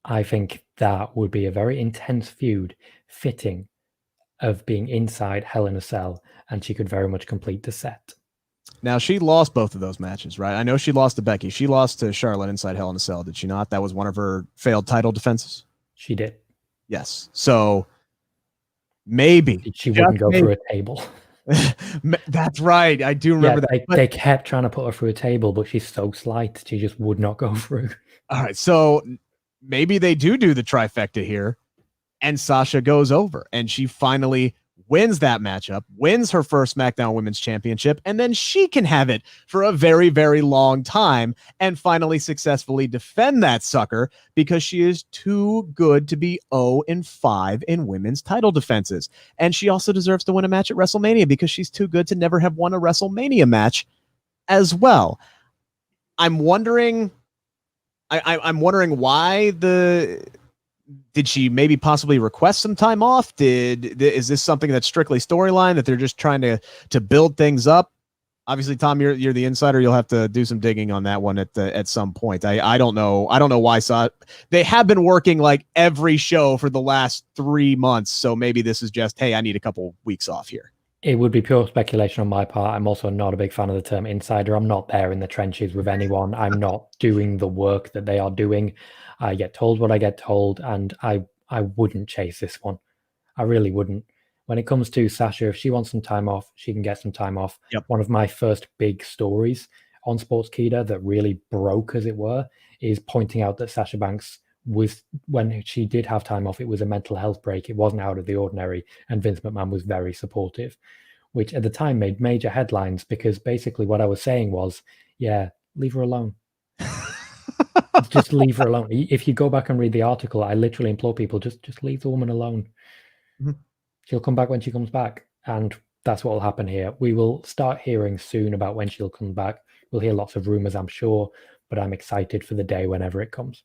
I think that would be a very intense feud, fitting of being inside Hell in a Cell, and she could very much complete the set. Now, she lost both of those matches, right? I know she lost to Becky. She lost to Charlotte inside Hell in a Cell, did she not? That was one of her failed title defenses. She did. Yes. So maybe. She wouldn't go through a table. That's right. I do remember that. They kept trying to put her through a table, but she's so slight, she just would not go through. All right. So maybe they do the trifecta here, and Sasha goes over, and she finally wins that matchup, wins her first SmackDown Women's Championship, and then she can have it for a very, very long time and finally successfully defend that sucker, because she is too good to be 0-5 in women's title defenses. And she also deserves to win a match at WrestleMania, because she's too good to never have won a WrestleMania match as well. I'm wondering why did she maybe possibly request some time off? Is this something that's strictly storyline that they're just trying to build things up? Obviously, Tom, you're the insider. You'll have to do some digging on that one at some point. I don't know. I don't know why. They have been working like every show for the last 3 months. So maybe this is just, hey, I need a couple weeks off here. It would be pure speculation on my part. I'm also not a big fan of the term insider. I'm not there in the trenches with anyone. I'm not doing the work that they are doing. I get told what I get told, and I wouldn't chase this one. I really wouldn't. When it comes to Sasha, if she wants some time off, she can get some time off. Yep. One of my first big stories on Sportskeeda that really broke, as it were, is pointing out that Sasha Banks was, when she did have time off, it was a mental health break. It wasn't out of the ordinary, and Vince McMahon was very supportive, which at the time made major headlines, because basically what I was saying was, yeah, leave her alone. Just leave her alone. If you go back and read the article, I literally implore people, just leave the woman alone. Mm-hmm. She'll come back when she comes back, and that's what will happen here. We will start hearing soon about when she'll come back. We'll hear lots of rumors, I'm sure, but I'm excited for the day whenever it comes.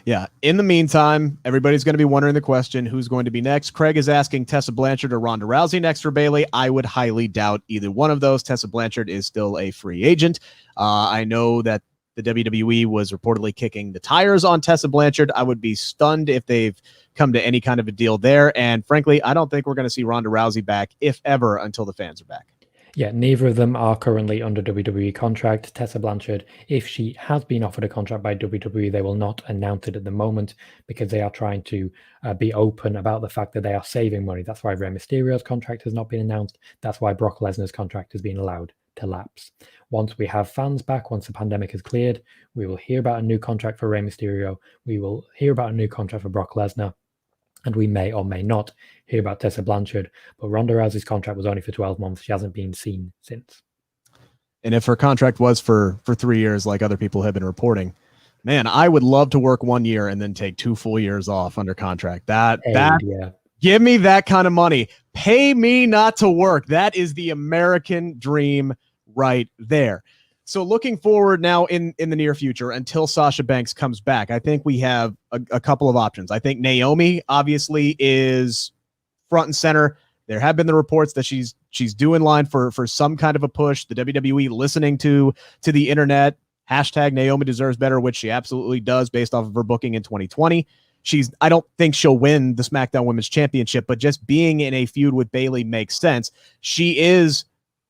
Yeah. In the meantime, everybody's going to be wondering the question, who's going to be next? Craig is asking Tessa Blanchard or Ronda Rousey next for Bayley. I would highly doubt either one of those. Tessa Blanchard is still a free agent. I know that the WWE was reportedly kicking the tires on Tessa Blanchard. I would be stunned if they've come to any kind of a deal there. And frankly, I don't think we're going to see Ronda Rousey back, if ever, until the fans are back. Yeah, neither of them are currently under WWE contract. Tessa Blanchard, if she has been offered a contract by WWE, they will not announce it at the moment because they are trying to be open about the fact that they are saving money. That's why Rey Mysterio's contract has not been announced. That's why Brock Lesnar's contract has been allowed to lapse. Once we have fans back, once the pandemic is cleared, we will hear about a new contract for Rey Mysterio. We will hear about a new contract for Brock Lesnar. And we may or may not hear about Tessa Blanchard, but Ronda Rousey's contract was only for 12 months. She hasn't been seen since. And if her contract was for 3 years, like other people have been reporting, man, I would love to work 1 year and then take 2 full years off under contract. Give me that kind of money. Pay me not to work. That is the American dream right there. So looking forward now in the near future until Sasha Banks comes back, I think we have a couple of options. I think Naomi obviously is front and center. There have been the reports that she's due in line for some kind of a push. The WWE listening to the internet. Hashtag Naomi deserves better, which she absolutely does based off of her booking in 2020. I don't think she'll win the SmackDown Women's Championship, but just being in a feud with Bayley makes sense. She is,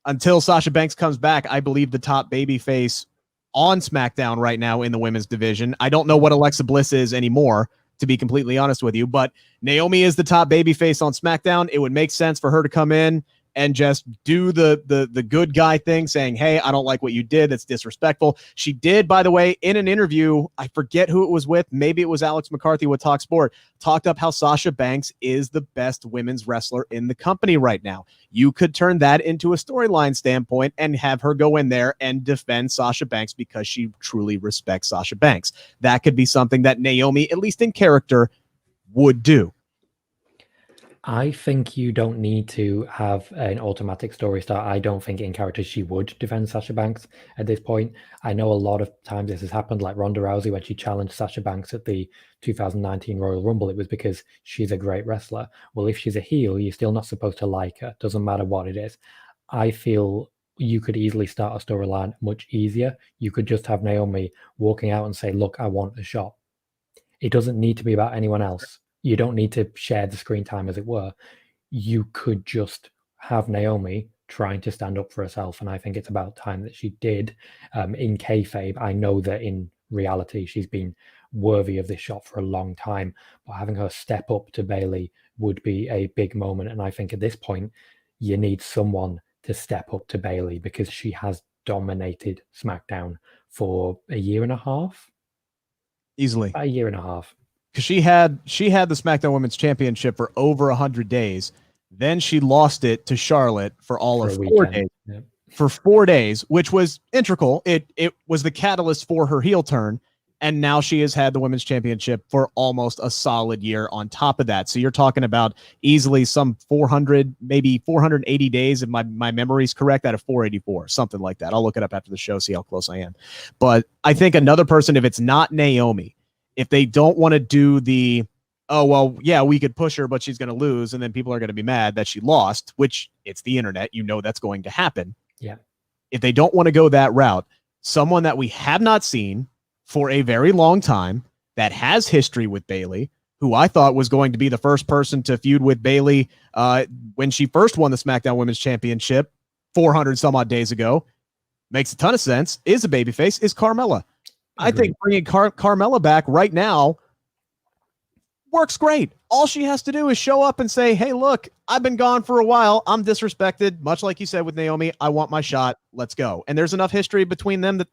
until Sasha Banks comes back, I believe the top babyface on SmackDown right now in the women's division. I don't know what Alexa Bliss is anymore, to be completely honest with you, but Naomi is the top babyface on SmackDown. It would make sense for her to come in and just do the good guy thing, saying, hey, I don't like what you did. That's disrespectful. She did, by the way, in an interview, I forget who it was with. Maybe it was Alex McCarthy with Talk Sport, talked up how Sasha Banks is the best women's wrestler in the company right now. You could turn that into a storyline standpoint and have her go in there and defend Sasha Banks because she truly respects Sasha Banks. That could be something that Naomi, at least in character, would do. I think you don't need to have an automatic story start. I don't think in character she would defend Sasha Banks at this point. I know a lot of times this has happened, like Ronda Rousey when she challenged Sasha Banks at the 2019 Royal Rumble. It was because she's a great wrestler. Well, if she's a heel, you're still not supposed to like her. Doesn't matter what it is. I feel you could easily start a storyline much easier. You could just have Naomi walking out and say, look, I want a shot. It doesn't need to be about anyone else. You don't need to share the screen time, as it were. You could just have Naomi trying to stand up for herself, and I think it's about time that she did. In kayfabe, I know that in reality she's been worthy of this shot for a long time, but having her step up to Bayley would be a big moment, and I think at this point you need someone to step up to Bayley because she has dominated SmackDown for a year and a half. Easily. A year and a half. Because she had the SmackDown Women's Championship for over 100 days. Then she lost it to Charlotte for 4 days. Yep. For 4 days, which was integral. It was the catalyst for her heel turn. And now she has had the Women's Championship for almost a solid year on top of that. So you're talking about easily some 400, maybe 480 days, if my memory's correct, out of 484, something like that. I'll look it up after the show, see how close I am. But I think another person, if it's not Naomi, if they don't want to do the, oh, well, yeah, we could push her, but she's going to lose, and then people are going to be mad that she lost, which it's the internet. You know that's going to happen. Yeah. If they don't want to go that route, someone that we have not seen for a very long time that has history with Bayley, who I thought was going to be the first person to feud with Bayley when she first won the SmackDown Women's Championship 400 some odd days ago, makes a ton of sense, is a babyface, is Carmella. I think bringing Carmella back right now works great. All she has to do is show up and say, hey, look, I've been gone for a while. I'm disrespected. Much like you said with Naomi, I want my shot. Let's go. And there's enough history between them that,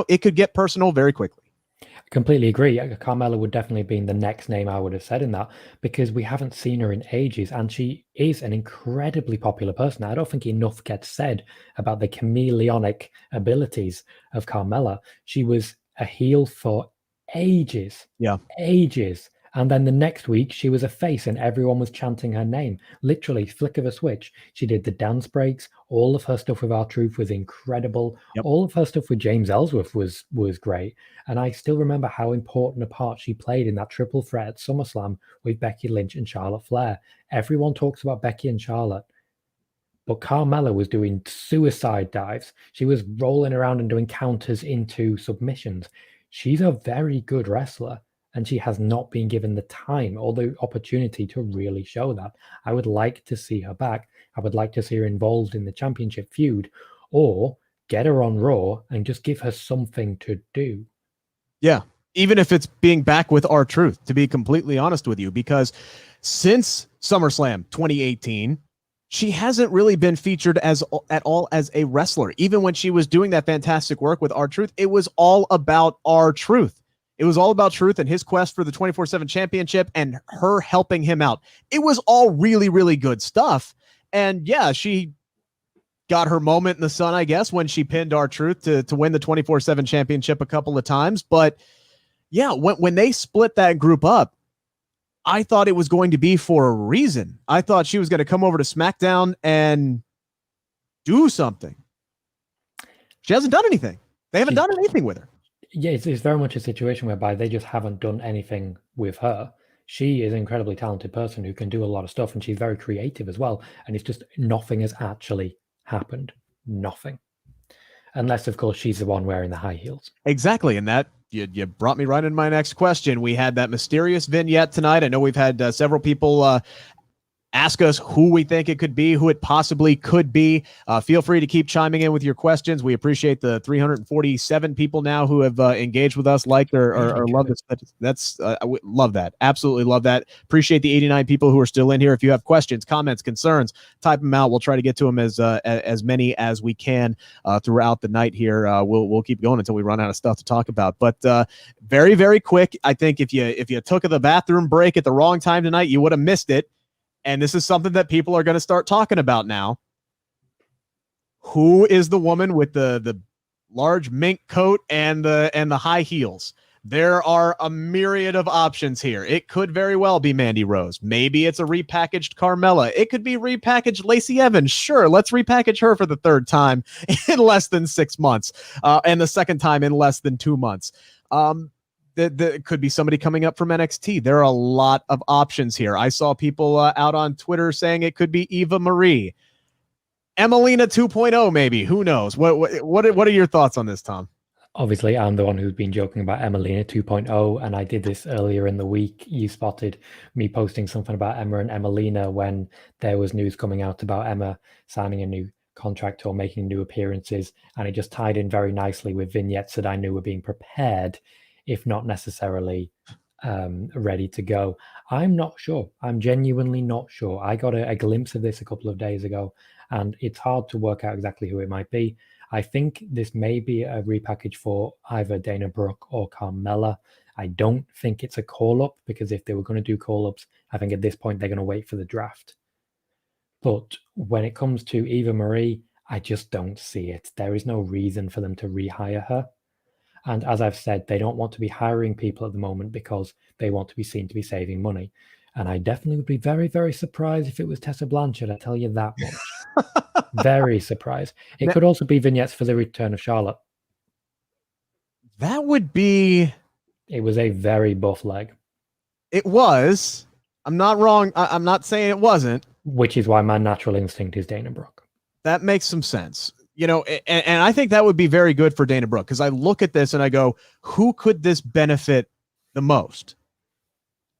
it could get personal very quickly. I completely agree. Carmella would definitely be the next name I would have said in that because we haven't seen her in ages and she is an incredibly popular person. I don't think enough gets said about the chameleonic abilities of Carmella. She was a heel for ages. Yeah. Ages. And then the next week she was a face and everyone was chanting her name. Literally, flick of a switch. She did the dance breaks. All of her stuff with R-Truth was incredible. Yep. All of her stuff with James Ellsworth was great. And I still remember how important a part she played in that triple threat at SummerSlam with Becky Lynch and Charlotte Flair. Everyone talks about Becky and Charlotte. But Carmella was doing suicide dives. She was rolling around and doing counters into submissions. She's a very good wrestler. and she has not been given the time or the opportunity to really show that. I would like to see her back. I would like to see her involved in the championship feud, or get her on Raw and just give her something to do. Yeah, even if it's being back with R-Truth, to be completely honest with you, because since SummerSlam 2018, she hasn't really been featured at all as a wrestler. Even when she was doing that fantastic work with R-Truth, it was all about R-Truth. It was all about Truth and his quest for the 24/7 championship and her helping him out. It was all really, really good stuff. And yeah, she got her moment in the sun, I guess, when she pinned R-Truth to win the 24/7 championship a couple of times. But yeah, when they split that group up, I thought it was going to be for a reason. I thought she was going to come over to SmackDown and do something. She hasn't done anything. They haven't done anything with her. Yeah, it's very much a situation whereby they just haven't done anything with her. She is an incredibly talented person who can do a lot of stuff, and she's very creative as well. And it's just nothing has actually happened. Nothing. Unless, of course, she's the one wearing the high heels. Exactly. And that you brought me right into my next question. We had that mysterious vignette tonight. I know we've had several people ask us who we think it could be, who it possibly could be. Feel free to keep chiming in with your questions. We appreciate the 347 people now who have engaged with us, liked or love this. That's I love that. Absolutely love that. Appreciate the 89 people who are still in here. If you have questions, comments, concerns, type them out. We'll try to get to them as many as we can throughout the night here. We'll keep going until we run out of stuff to talk about. But very, very quick. I think if you took the bathroom break at the wrong time tonight, you would have missed it. And this is something that people are going to start talking about now. Who is the woman with the large mink coat and the high heels? There are a myriad of options here. It could very well be Mandy Rose. Maybe it's a repackaged Carmella. It could be repackaged Lacey Evans. Sure, let's repackage her for the third time in less than 6 months, and the second time in less than 2 months. It could be somebody coming up from NXT. There are a lot of options here. I saw people out on Twitter saying it could be Eva Marie, Emelina 2.0, maybe. Who knows? What are your thoughts on this, Tom? Obviously, I'm the one who's been joking about Emelina 2.0, and I did this earlier in the week. You spotted me posting something about Emma and Emelina when there was news coming out about Emma signing a new contract or making new appearances, and it just tied in very nicely with vignettes that I knew were being prepared, if not necessarily ready to go. I'm not sure. I'm genuinely not sure. I got a glimpse of this a couple of days ago, and it's hard to work out exactly who it might be. I think this may be a repackage for either Dana Brooke or Carmella. I don't think it's a call-up, because if they were going to do call-ups, I think at this point they're going to wait for the draft. But when it comes to Eva Marie, I just don't see it. There is no reason for them to rehire her. And as I've said, they don't want to be hiring people at the moment because they want to be seen to be saving money. And I definitely would be very, very surprised if it was Tessa Blanchard, I tell you that much. Very surprised. It could also be vignettes for the return of Charlotte. That would be... It was a very buff leg. It was. I'm not wrong. I'm not saying it wasn't. Which is why my natural instinct is Dana Brooke. That makes some sense. You know, and I think that would be very good for Dana Brooke, because I look at this and I go, who could this benefit the most?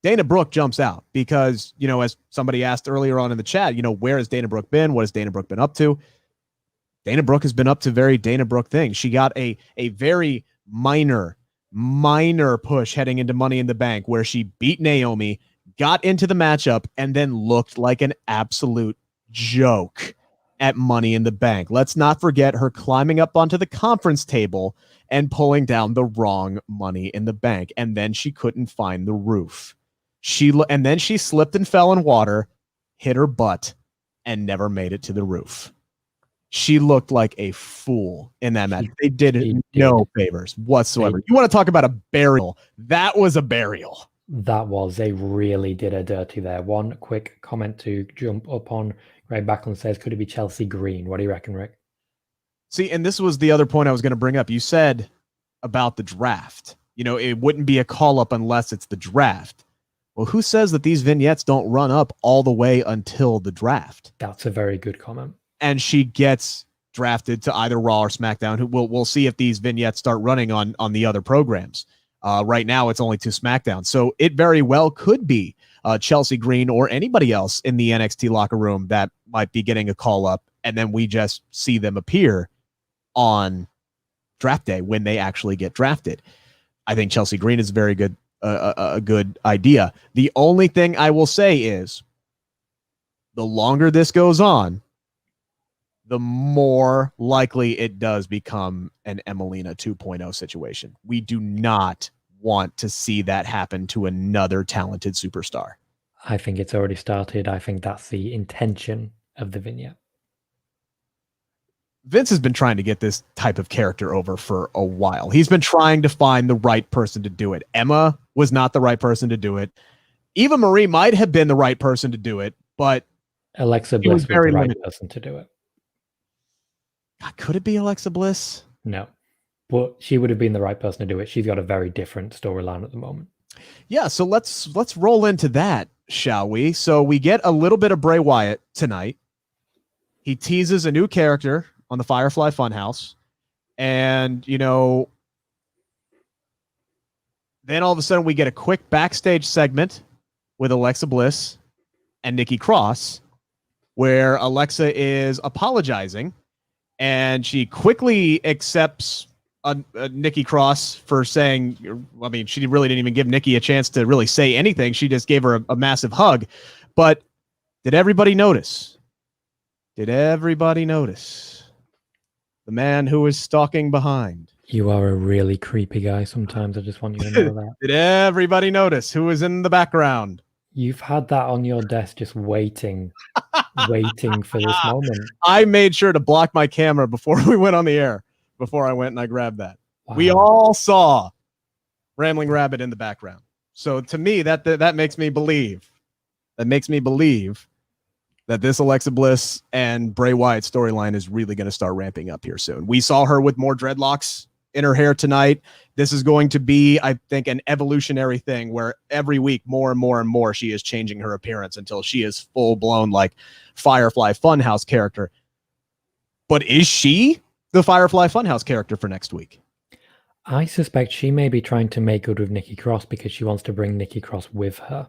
Dana Brooke jumps out because, you know, as somebody asked earlier on in the chat, you know, where has Dana Brooke been? What has Dana Brooke been up to? Dana Brooke has been up to very Dana Brooke things. She got a very minor push heading into Money in the Bank where she beat Naomi, got into the matchup, and then looked like an absolute joke at Money in the Bank. Let's not forget her climbing up onto the conference table and pulling down the wrong Money in the Bank. And then she couldn't find the roof. And then she slipped and fell in water, hit her butt, and never made it to the roof. She looked like a fool in that match. They did no favors whatsoever. You want to talk about a burial? That was a burial. That was. They really did a dirty there. One quick comment to jump up on. Greg Backlund says, could it be Chelsea Green? What do you reckon, Rick? See, and this was the other point I was going to bring up. You said about the draft. You know, it wouldn't be a call-up unless it's the draft. Well, who says that these vignettes don't run up all the way until the draft? That's a very good comment. And she gets drafted to either Raw or SmackDown. We'll see if these vignettes start running on the other programs. Right now, it's only 2 SmackDown. So it very well could be Chelsea Green or anybody else in the NXT locker room that might be getting a call up, and then we just see them appear on draft day when they actually get drafted. I think Chelsea Green is a very good a good idea. The only thing I will say is the longer this goes on, the more likely it does become an Emelina 2.0 situation. We do not want to see that happen to another talented superstar. I think it's already started. I think that's the intention of the vignette. Vince has been trying to get this type of character over for a while. He's been trying to find the right person to do it. Emma was not the right person to do it. Eva Marie might have been the right person to do it, but Alexa Bliss was the right person to do it. God, could it be Alexa Bliss? No, but she would have been the right person to do it. She's got a very different storyline at the moment. Yeah, so let's roll into that, shall we? So we get a little bit of Bray Wyatt tonight. He teases a new character on the Firefly Funhouse, and then all of a sudden we get a quick backstage segment with Alexa Bliss and Nikki Cross, where Alexa is apologizing, and she quickly accepts Nikki Cross for saying, I mean, she really didn't even give Nikki a chance to really say anything. She just gave her a massive hug. But did everybody notice? Did everybody notice the man who is stalking behind? You are a really creepy guy sometimes. I just want you to know that. Did everybody notice who was in the background? You've had that on your desk just waiting for this moment. I made sure to block my camera before we went on the air, before I went and I grabbed that. Wow. We all saw Rambling Rabbit in the background. So to me, that makes me believe. That makes me believe that this Alexa Bliss and Bray Wyatt storyline is really going to start ramping up here soon. We saw her with more dreadlocks in her hair tonight. This is going to be, I think, an evolutionary thing where every week more and more and more she is changing her appearance until she is full-blown like Firefly Funhouse character. But is she the Firefly Funhouse character for next week? I suspect she may be trying to make good with Nikki Cross because she wants to bring Nikki Cross with her.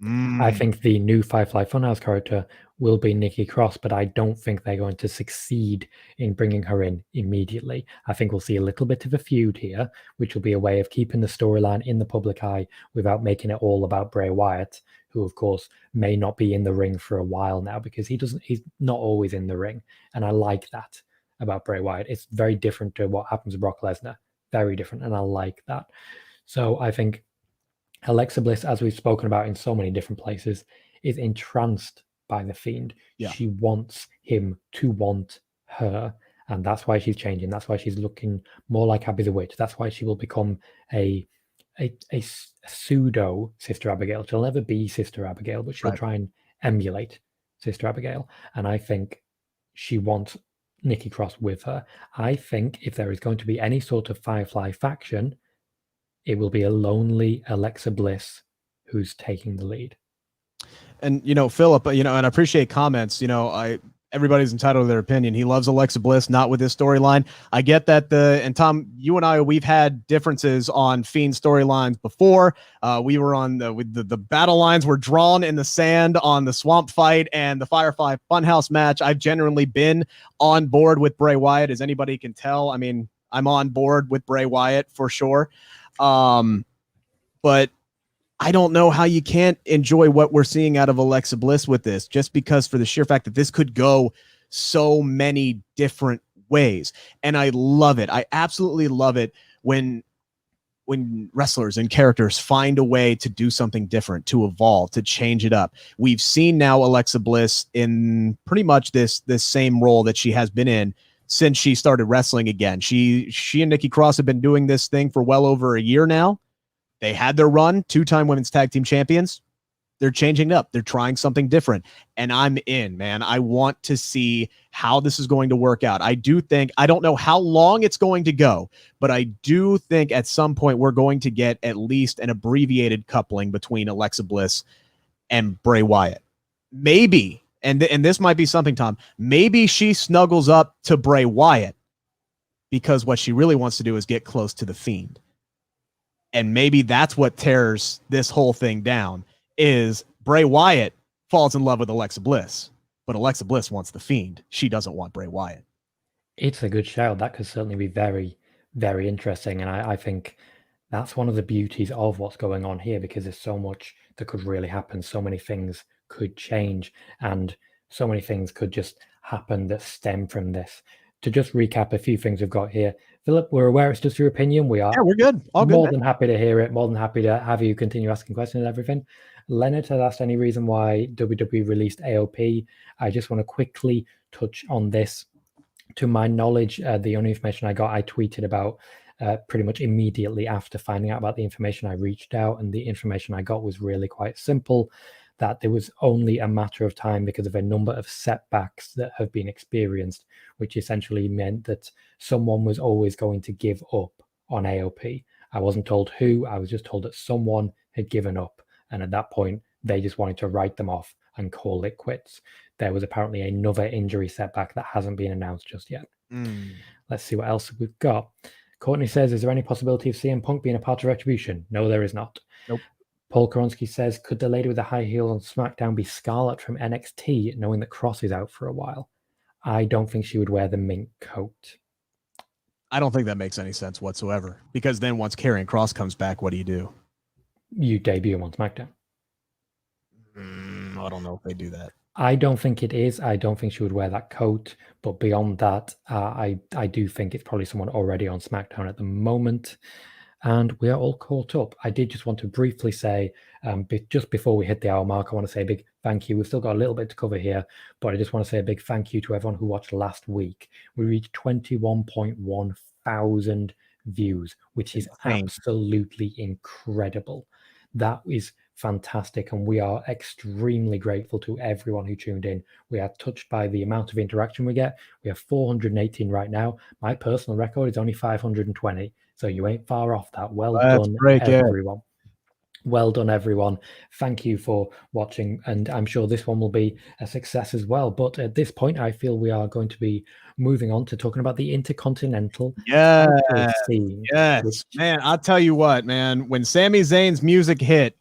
I think the new Firefly Funhouse character will be Nikki Cross, but I don't think they're going to succeed in bringing her in immediately. I think we'll see a little bit of a feud here, which will be a way of keeping the storyline in the public eye without making it all about Bray Wyatt, who, of course, may not be in the ring for a while now because he's not always in the ring. And I like that about Bray Wyatt. It's very different to what happens with Brock Lesnar. Very different, and I like that. So I think Alexa Bliss, as we've spoken about in so many different places, is entranced by the Fiend. Yeah. She wants him to want her, and that's why she's changing. That's why she's looking more like Abby the Witch. That's why she will become a pseudo Sister Abigail. She'll never be Sister Abigail, but she'll try and emulate Sister Abigail. And I think she wants Nikki Cross with her. I think if there is going to be any sort of Firefly faction, it will be a lonely Alexa Bliss who's taking the lead. And, Philip, and I appreciate comments. Everybody's entitled to their opinion. He loves Alexa Bliss, not with this storyline. I get that and Tom, you and I, we've had differences on Fiend storylines before. We were on the battle lines were drawn in the sand on the swamp fight and the Firefly Funhouse match. I've generally been on board with Bray Wyatt, as anybody can tell. I mean, I'm on board with Bray Wyatt for sure. But I don't know how you can't enjoy what we're seeing out of Alexa Bliss with this, just because for the sheer fact that this could go so many different ways. And I love it. I absolutely love it when wrestlers and characters find a way to do something different, to evolve, to change it up. We've seen now Alexa Bliss in pretty much this same role that she has been in since she started wrestling again. She and Nikki Cross have been doing this thing for well over a year now. They had their run, 2-time women's tag team champions. They're changing it up. They're trying something different. And I'm in, man. I want to see how this is going to work out. I don't know how long it's going to go, but I do think at some point we're going to get at least an abbreviated coupling between Alexa Bliss and Bray Wyatt. Maybe, and this might be something, Tom, maybe she snuggles up to Bray Wyatt because what she really wants to do is get close to the Fiend. And maybe that's what tears this whole thing down, is Bray Wyatt falls in love with Alexa Bliss, but Alexa Bliss wants the Fiend. She doesn't want Bray Wyatt. It's a good shout. That could certainly be very, very interesting. And I think that's one of the beauties of what's going on here, because there's so much that could really happen. So many things could change, and so many things could just happen that stem from this. To just recap a few things we've got here, Philip, we're aware it's just your opinion. We are we're good. All good. More than happy to hear it. More than happy to have you continue asking questions and everything. Leonard has asked any reason why WWE released AOP. I just want to quickly touch on this. To my knowledge, the only information I got, I tweeted about pretty much immediately after finding out about the information. I reached out, and the information I got was really quite simple, that there was only a matter of time because of a number of setbacks that have been experienced, which essentially meant that someone was always going to give up on AOP. I wasn't told who, I was just told that someone had given up. And at that point, they just wanted to write them off and call it quits. There was apparently another injury setback that hasn't been announced just yet. Let's see what else we've got. Courtney says, is there any possibility of CM Punk being a part of Retribution? No, there is not. Nope. Paul Koronsky says, could the lady with the high heels on SmackDown be Scarlett from NXT, knowing that Cross is out for a while? I don't think she would wear the mink coat. I don't think that makes any sense whatsoever, because then once Karrion Kross comes back, what do? You debut him on SmackDown. I don't know if they do that. I don't think it is. I don't think she would wear that coat. But beyond that, I do think it's probably someone already on SmackDown at the moment. And we are all caught up. I did just want to briefly say, just before we hit the hour mark, I want to say a big thank you. We've still got a little bit to cover here, but I just want to say a big thank you to everyone who watched last week. We reached 21.1 thousand views, which is absolutely incredible. That is fantastic, and we are extremely grateful to everyone who tuned in. We are touched by the amount of interaction we get. We have 418 right now. My personal record is only 520, so you ain't far off that. Well done, everyone. Well done, everyone. Thank you for watching, and I'm sure this one will be a success as well. But at this point, I feel we are going to be moving on to talking about the Intercontinental title scene. Yes, man, I'll tell you what, man. When Sami Zayn's music hit,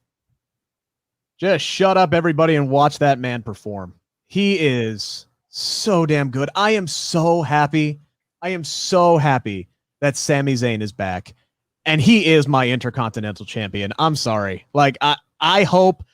just shut up, everybody, and watch that man perform. He is so damn good. I am so happy. I am so happy that Sami Zayn is back. And he is my Intercontinental Champion. I'm sorry. Like, I hope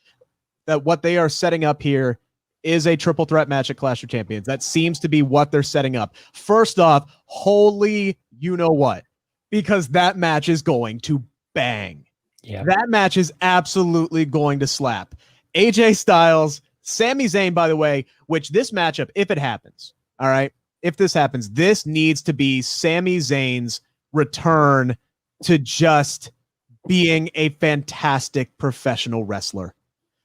that what they are setting up here is a triple threat match at Clash of Champions. That seems to be what they're setting up. First off, holy you know what, because that match is going to bang. Yeah. That match is absolutely going to slap. AJ Styles, Sami Zayn, by the way, which this matchup, if it happens, all right, if this happens, this needs to be Sami Zayn's return to just being a fantastic professional wrestler.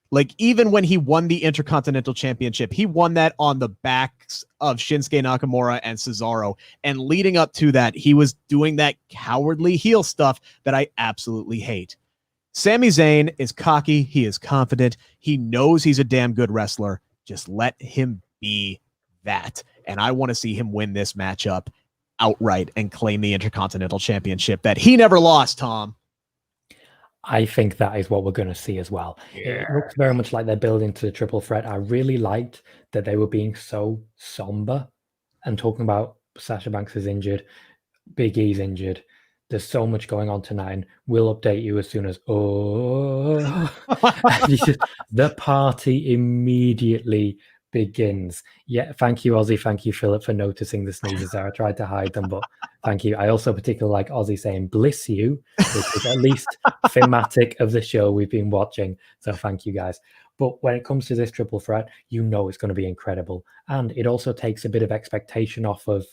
Like, even when he won the Intercontinental Championship, he won that on the backs of Shinsuke Nakamura and Cesaro. And leading up to that, he was doing that cowardly heel stuff that I absolutely hate. Sami Zayn is cocky. He is confident. He knows he's a damn good wrestler. Just let him be that. And I want to see him win this matchup outright and claim the Intercontinental Championship that he never lost, Tom. I think that is what we're going to see as well. Yeah. It looks very much like they're building to the triple threat. I really liked that they were being so somber and talking about Sasha Banks is injured, Big E's injured. There's so much going on tonight, and we'll update you as soon as the party immediately begins. Yeah, thank you, Ozzy. Thank you, Philip, for noticing the sneezes there. I tried to hide them, but thank you. I also particularly like Ozzy saying "bliss you," which is at least thematic of the show we've been watching. So thank you, guys. But when it comes to this triple threat, you know it's going to be incredible. And it also takes a bit of expectation off of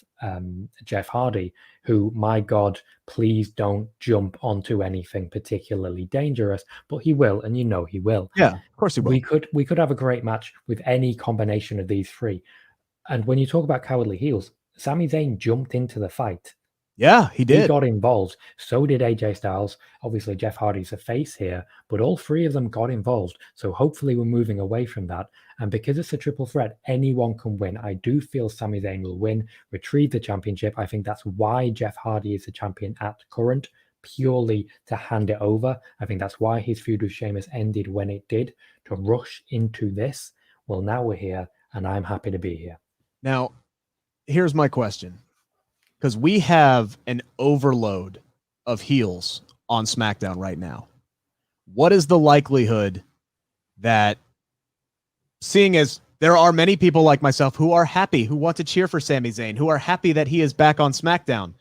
Jeff Hardy, who, my God, please don't jump onto anything particularly dangerous. But he will, and you know he will. Yeah, of course he will. We could have a great match with any combination of these three. And when you talk about cowardly heels, Sami Zayn jumped into the fight. Yeah, he did. He got involved. So did AJ Styles. Obviously, Jeff Hardy's a face here, but all three of them got involved. So hopefully we're moving away from that. And because it's a triple threat, anyone can win. I do feel Sami Zayn will win, retrieve the championship. I think that's why Jeff Hardy is the champion at current purely to hand it over. I think that's why his feud with Sheamus ended when it did, to rush into this. Well, now we're here, and I'm happy to be here. Now, here's my question. Because we have an overload of heels on SmackDown right now. What is the likelihood that, seeing as there are many people like myself who are happy, who want to cheer for Sami Zayn, who are happy that he is back on SmackDown,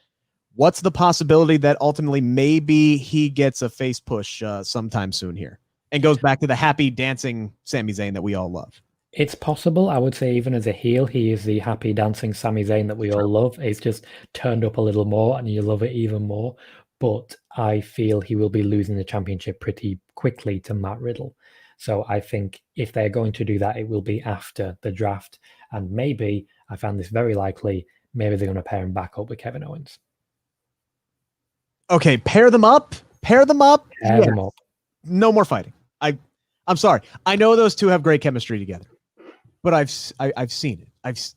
what's the possibility that ultimately maybe he gets a face push sometime soon here and goes back to the happy dancing Sami Zayn that we all love? It's possible. I would say even as a heel, he is the happy dancing Sami Zayn that we all love. It's just turned up a little more and you love it even more. But I feel he will be losing the championship pretty quickly to Matt Riddle. So I think if they're going to do that, it will be after the draft. And maybe, I found this very likely, maybe they're going to pair him back up with Kevin Owens. Okay, pair them up. Pair them up. No more fighting. I'm sorry. I know those two have great chemistry together, but I've seen it.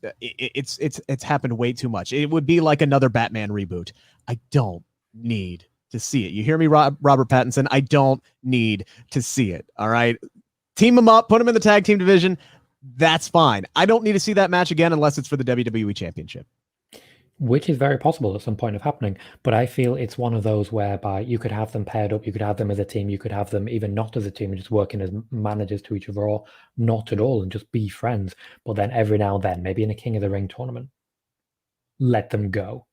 It's happened way too much. It would be like another Batman reboot. I don't need to see it. You hear me, Robert Pattinson? I don't need to see it. All right. Team them up, put them in the tag team division. That's fine. I don't need to see that match again unless it's for the WWE Championship. Which is very possible at some point of happening. But I feel it's one of those whereby you could have them paired up, you could have them as a team, you could have them even not as a team and just working as managers to each other, or not at all and just be friends. But then every now and then, maybe in a King of the Ring tournament, let them go.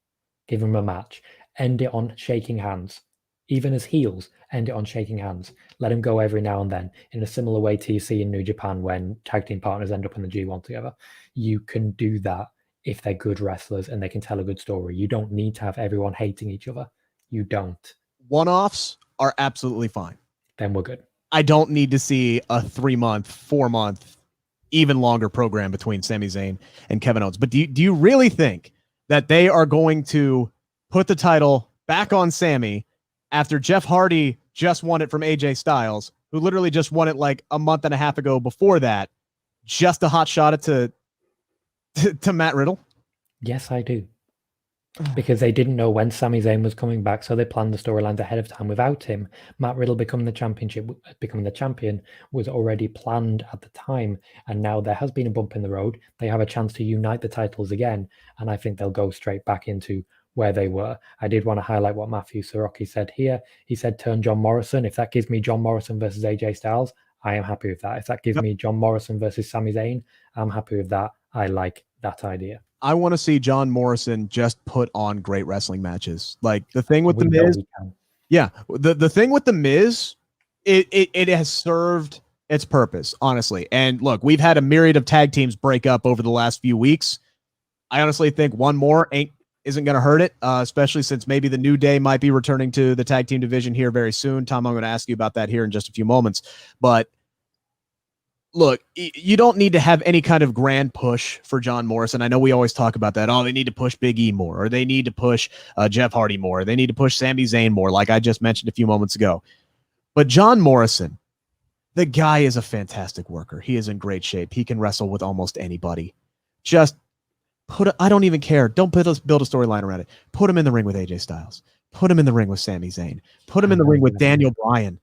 Give them a match. End it on shaking hands. Even as heels, end it on shaking hands. Let them go every now and then, in a similar way to you see in New Japan when tag team partners end up in the G1 together. You can do that if they're good wrestlers and they can tell a good story. You don't need to have everyone hating each other. You don't. One-offs are absolutely fine. Then we're good. I don't need to see a 3-month, 4-month, even longer program between Sami Zayn and Kevin Owens. But do you really think that they are going to put the title back on Sami after Jeff Hardy just won it from AJ Styles, who literally just won it like a month and a half ago before that, just a hot shot it to Matt Riddle? Yes, I do. Because they didn't know when Sami Zayn was coming back, so they planned the storylines ahead of time without him. Matt Riddle becoming the champion was already planned at the time, and now there has been a bump in the road. They have a chance to unite the titles again, and I think they'll go straight back into where they were. I did want to highlight what Matthew Soroki said here. He said, turn John Morrison. If that gives me John Morrison versus AJ Styles, I am happy with that. If that gives me John Morrison versus Sami Zayn, I'm happy with that. I like that idea. I want to see John Morrison just put on great wrestling matches. Like the thing with The Miz. Yeah. The thing with The Miz, it has served its purpose, honestly. And look, we've had a myriad of tag teams break up over the last few weeks. I honestly think one more isn't going to hurt it, especially since maybe the New Day might be returning to the tag team division here very soon. Tom, I'm going to ask you about that here in just a few moments. But look, you don't need to have any kind of grand push for John Morrison. I know we always talk about that. Oh, they need to push Big E more, or they need to push Jeff Hardy more, or they need to push Sami Zayn more, like I just mentioned a few moments ago. But John Morrison, the guy is a fantastic worker. He is in great shape. He can wrestle with almost anybody. Just I don't even care. Don't build a storyline around it. Put him in the ring with AJ Styles. Put him in the ring with Sami Zayn. Put him in the ring with Daniel Bryan.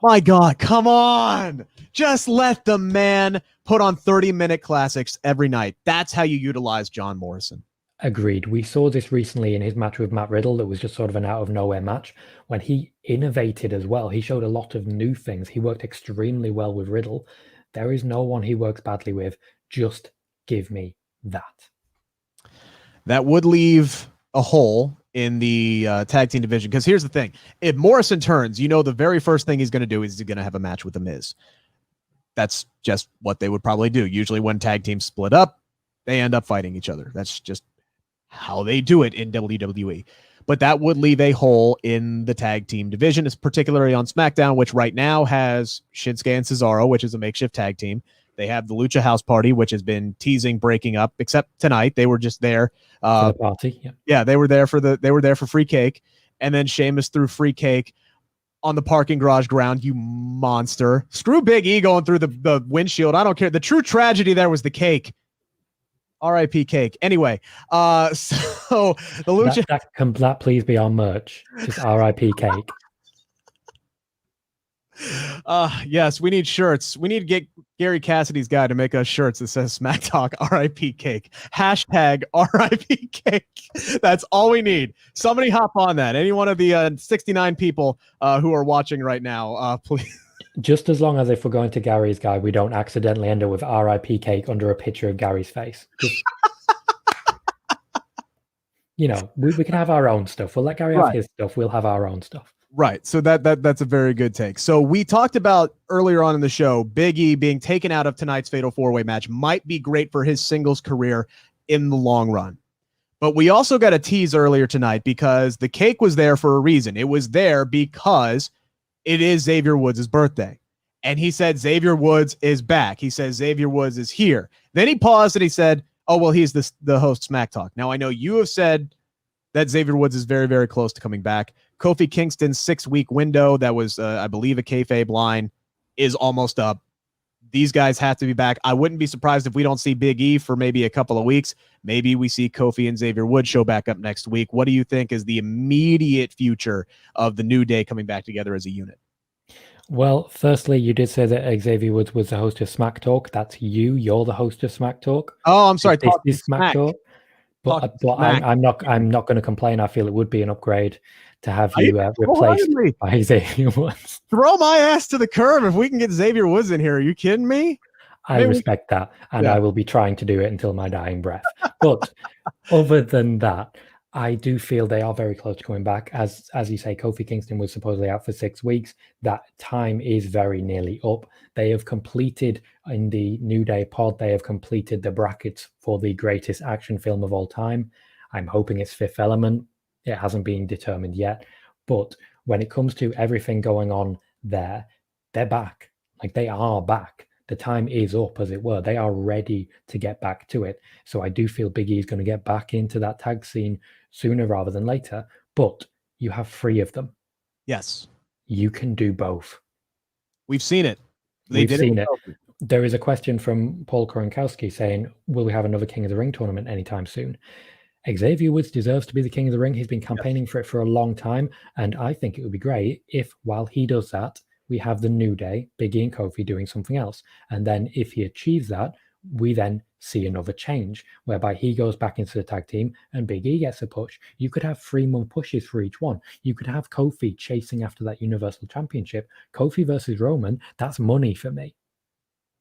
My God, come on. Just let the man put on 30-minute classics every night. That's how you utilize John Morrison. Agreed. We saw this recently in his match with Matt Riddle. That was just sort of an out-of-nowhere match. When he innovated as well, he showed a lot of new things. He worked extremely well with Riddle. There is no one he works badly with. Just give me that. That would leave a hole in the tag team division. Because here's the thing. If Morrison turns, the very first thing he's going to do is he's going to have a match with The Miz. That's just what they would probably do. Usually when tag teams split up, they end up fighting each other. That's just how they do it in WWE. But that would leave a hole in the tag team division, particularly on SmackDown, which right now has Shinsuke and Cesaro, which is a makeshift tag team. They have the Lucha House Party, which has been teasing breaking up, except tonight. They were just there. For the party. Yeah, they were there for free cake. And then Sheamus threw free cake on the parking garage ground, you monster. Screw Big E going through the windshield. I don't care. The true tragedy there was the cake. R.I.P. Cake. Anyway, so the Lucha. Can that please be our merch? Just R.I.P. Cake. Yes, we need shirts. We need to get Gary Cassidy's guy to make us shirts that says Smack Talk RIP Cake. Hashtag RIP Cake. That's all we need. Somebody hop on that. Any one of the 69 people who are watching right now, please. Just as long as if we're going to Gary's guy, we don't accidentally end up with RIP Cake under a picture of Gary's face. Just, we can have our own stuff. We'll let Gary have his stuff. We'll have our own stuff. Right. So that's a very good take. So we talked about earlier on in the show, Big E being taken out of tonight's Fatal 4-Way match might be great for his singles career in the long run. But we also got a tease earlier tonight because the cake was there for a reason. It was there because it is Xavier Woods' birthday. And he said Xavier Woods is back. He says Xavier Woods is here. Then he paused and he said, oh, well, he's the host Smack Talk. Now, I know you have said that Xavier Woods is very, very close to coming back. Kofi Kingston's 6-week window that was, I believe, a kayfabe line is almost up. These guys have to be back. I wouldn't be surprised if we don't see Big E for maybe a couple of weeks. Maybe we see Kofi and Xavier Woods show back up next week. What do you think is the immediate future of the New Day coming back together as a unit? Well, firstly, you did say that Xavier Woods was the host of Smack Talk. That's you. You're the host of Smack Talk. Oh, I'm sorry. This is Smack Talk. But I'm not going to complain. I feel it would be an upgrade to have you replaced by Xavier Woods. Throw my ass to the curb if we can get Xavier Woods in here. Are you kidding me? I respect that, and I will be trying to do it until my dying breath. But other than that, I do feel they are very close to coming back. As you say, Kofi Kingston was supposedly out for 6 weeks. That time is very nearly up. They have completed, in the New Day pod, they have completed the brackets for the greatest action film of all time. I'm hoping it's Fifth Element. It hasn't been determined yet. But when it comes to everything going on there, they're back. Like, they are back. The time is up, as it were. They are ready to get back to it. So I do feel Big E is going to get back into that tag scene sooner rather than later. But you have 3 of them. Yes. You can do both. We've seen it. We've seen it. There is a question from Paul Koronkowski saying, will we have another King of the Ring tournament anytime soon? Xavier Woods deserves to be the King of the Ring. He's been campaigning for it for a long time. And I think it would be great if, while he does that, we have the New Day, Big E and Kofi doing something else. And then if he achieves that, we then see another change whereby he goes back into the tag team and Big E gets a push. You could have 3-month pushes for each one. You could have Kofi chasing after that Universal Championship. Kofi versus Roman, that's money for me.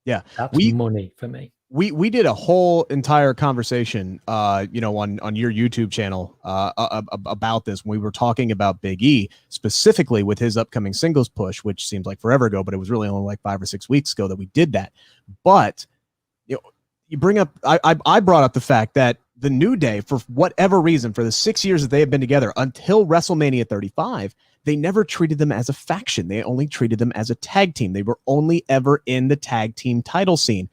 Yeah. That's money for me. We did a whole entire conversation, on your YouTube channel about this. When we were talking about Big E, specifically with his upcoming singles push, which seems like forever ago, but it was really only like 5 or 6 weeks ago that we did that. But you bring up, I brought up the fact that the New Day, for whatever reason, for the 6 years that they have been together until WrestleMania 35, they never treated them as a faction. They only treated them as a tag team. They were only ever in the tag team title scene.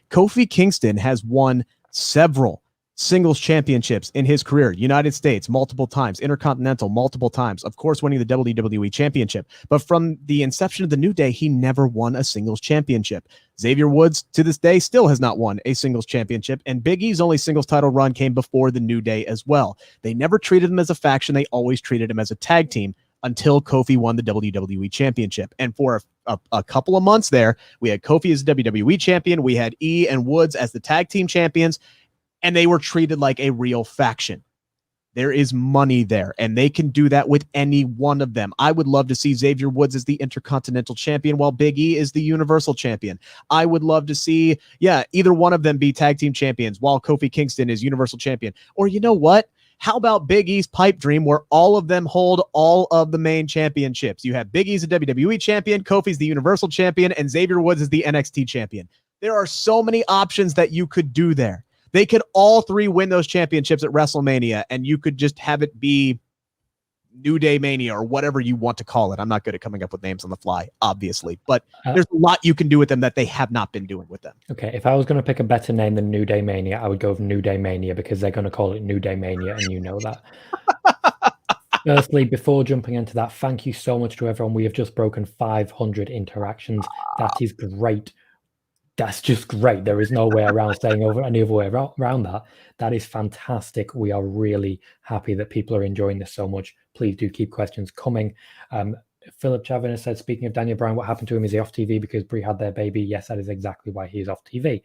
Kofi Kingston has won several singles championships in his career. United States, multiple times. Intercontinental, multiple times. Of course, winning the WWE championship. But from the inception of the New Day, he never won a singles championship. Xavier Woods, to this day, still has not won a singles championship. And Big E's only singles title run came before the New Day as well. They never treated him as a faction. They always treated him as a tag team until Kofi won the WWE championship. And for a couple of months there, we had Kofi as the WWE champion. We had E and Woods as the tag team champions, and they were treated like a real faction. There is money there, and they can do that with any one of them. I would love to see Xavier Woods as the Intercontinental Champion while Big E is the Universal Champion. I would love to see, either one of them be tag team champions while Kofi Kingston is Universal Champion. Or you know what? How about Big E's pipe dream where all of them hold all of the main championships? You have Big E's the WWE champion, Kofi's the Universal champion, and Xavier Woods is the NXT champion. There are so many options that you could do there. They could all 3 win those championships at WrestleMania, and you could just have it be New Day Mania or whatever you want to call it. I'm not good at coming up with names on the fly, obviously, but there's a lot you can do with them that they have not been doing with them. Okay, if I was going to pick a better name than New Day Mania, I would go with New Day Mania because they're going to call it New Day Mania, and you know that. Firstly, before jumping into that, thank you so much to everyone. We have just broken 500 interactions. That is great. That's just great. There is no way around saying any other way around that. That is fantastic. We are really happy that people are enjoying this so much. Please do keep questions coming. Philip Chavin said, speaking of Daniel Bryan, what happened to him? Is he off TV because Brie had their baby? Yes, that is exactly why he is off TV.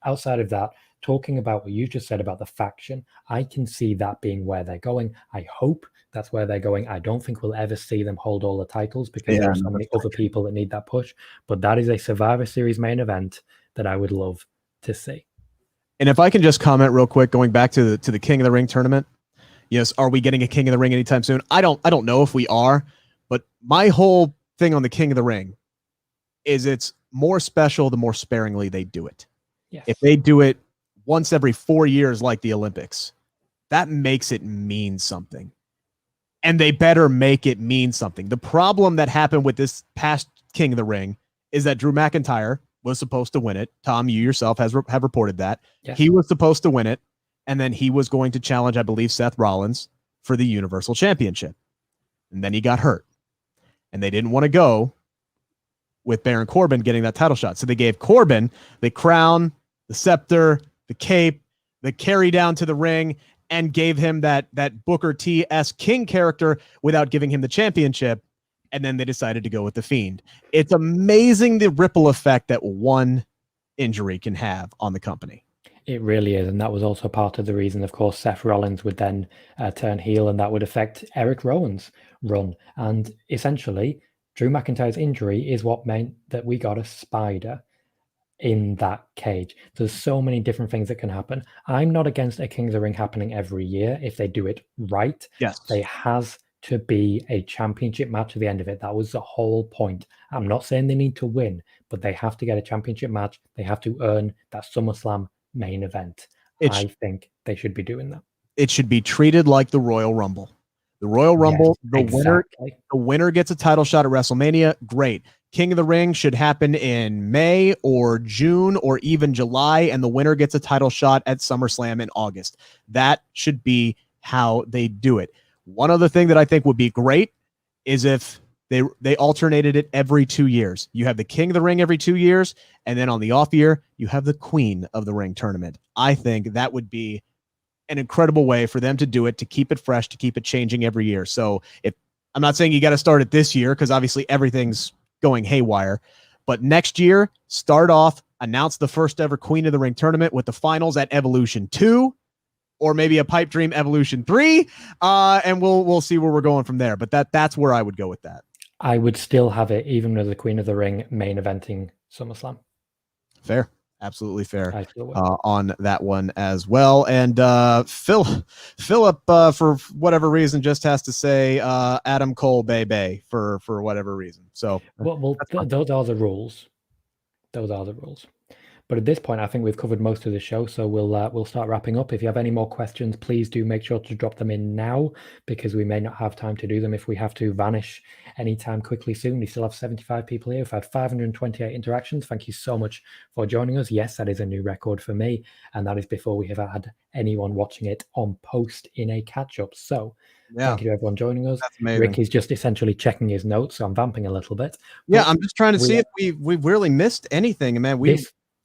Outside of that, talking about what you just said about the faction, I can see that being where they're going. I hope that's where they're going. I don't think we'll ever see them hold all the titles because there are so many other people that need that push. But that is a Survivor Series main event that I would love to see. And if I can just comment real quick, going back to the King of the Ring tournament, yes, are we getting a King of the Ring anytime soon? I don't know if we are, but my whole thing on the King of the Ring is it's more special the more sparingly they do it. Yes. If they do it once every 4 years like the Olympics, that makes it mean something. And they better make it mean something. The problem that happened with this past King of the Ring is that Drew McIntyre was supposed to win it. Tom, you yourself have reported that. Yes. He was supposed to win it, and then he was going to challenge, I believe, Seth Rollins for the Universal Championship. And then he got hurt. And they didn't want to go with Baron Corbin getting that title shot. So they gave Corbin the crown, the scepter, the cape, the carry down to the ring, and gave him that Booker T.S. King character without giving him the championship. And then they decided to go with The Fiend. It's amazing the ripple effect that one injury can have on the company. It really is. And that was also part of the reason, of course, Seth Rollins would then turn heel, and that would affect Eric Rowan's run. And essentially, Drew McIntyre's injury is what meant that we got a spider in that cage. There's so many different things that can happen. I'm not against a King of the Ring happening every year if they do it right. Yes. There has to be a championship match at the end of it. That was the whole point. I'm not saying they need to win, but they have to get a championship match. They have to earn that SummerSlam main event. I think they should be doing that. It should be treated like the Royal Rumble. The Royal Rumble, yes, the winner gets a title shot at WrestleMania. Great. King of the Ring should happen in May or June or even July, and the winner gets a title shot at SummerSlam in August. That should be how they do it. One other thing that I think would be great is if they alternated it every 2 years. You have the King of the Ring every 2 years, and then on the off year, you have the Queen of the Ring tournament. I think that would be an incredible way for them to do it, to keep it fresh, to keep it changing every year. So if I'm not saying you got to start it this year, because obviously everything's going haywire, but next year, start off, announce the first ever Queen of the Ring tournament with the finals at Evolution 2, or maybe a pipe dream Evolution 3, and we'll see where we're going from there. But that's where I would go with that. I would still have it even with the Queen of the Ring main eventing SummerSlam. Fair. Absolutely fair on that one as well. And Philip, for whatever reason, just has to say Adam Cole Bay for whatever reason. So those are the rules. Those are the rules. But at this point, I think we've covered most of the show, so we'll start wrapping up. If you have any more questions, please do make sure to drop them in now, because we may not have time to do them if we have to vanish anytime quickly soon. We still have 75 people here. We've had 528 interactions. Thank you so much for joining us. Yes, that is a new record for me, and that is before we have had anyone watching it on post in a catch-up. So thank you to everyone joining us. Rick is just essentially checking his notes, so I'm vamping a little bit. Yeah, I'm just trying to see if we've really missed anything. Man,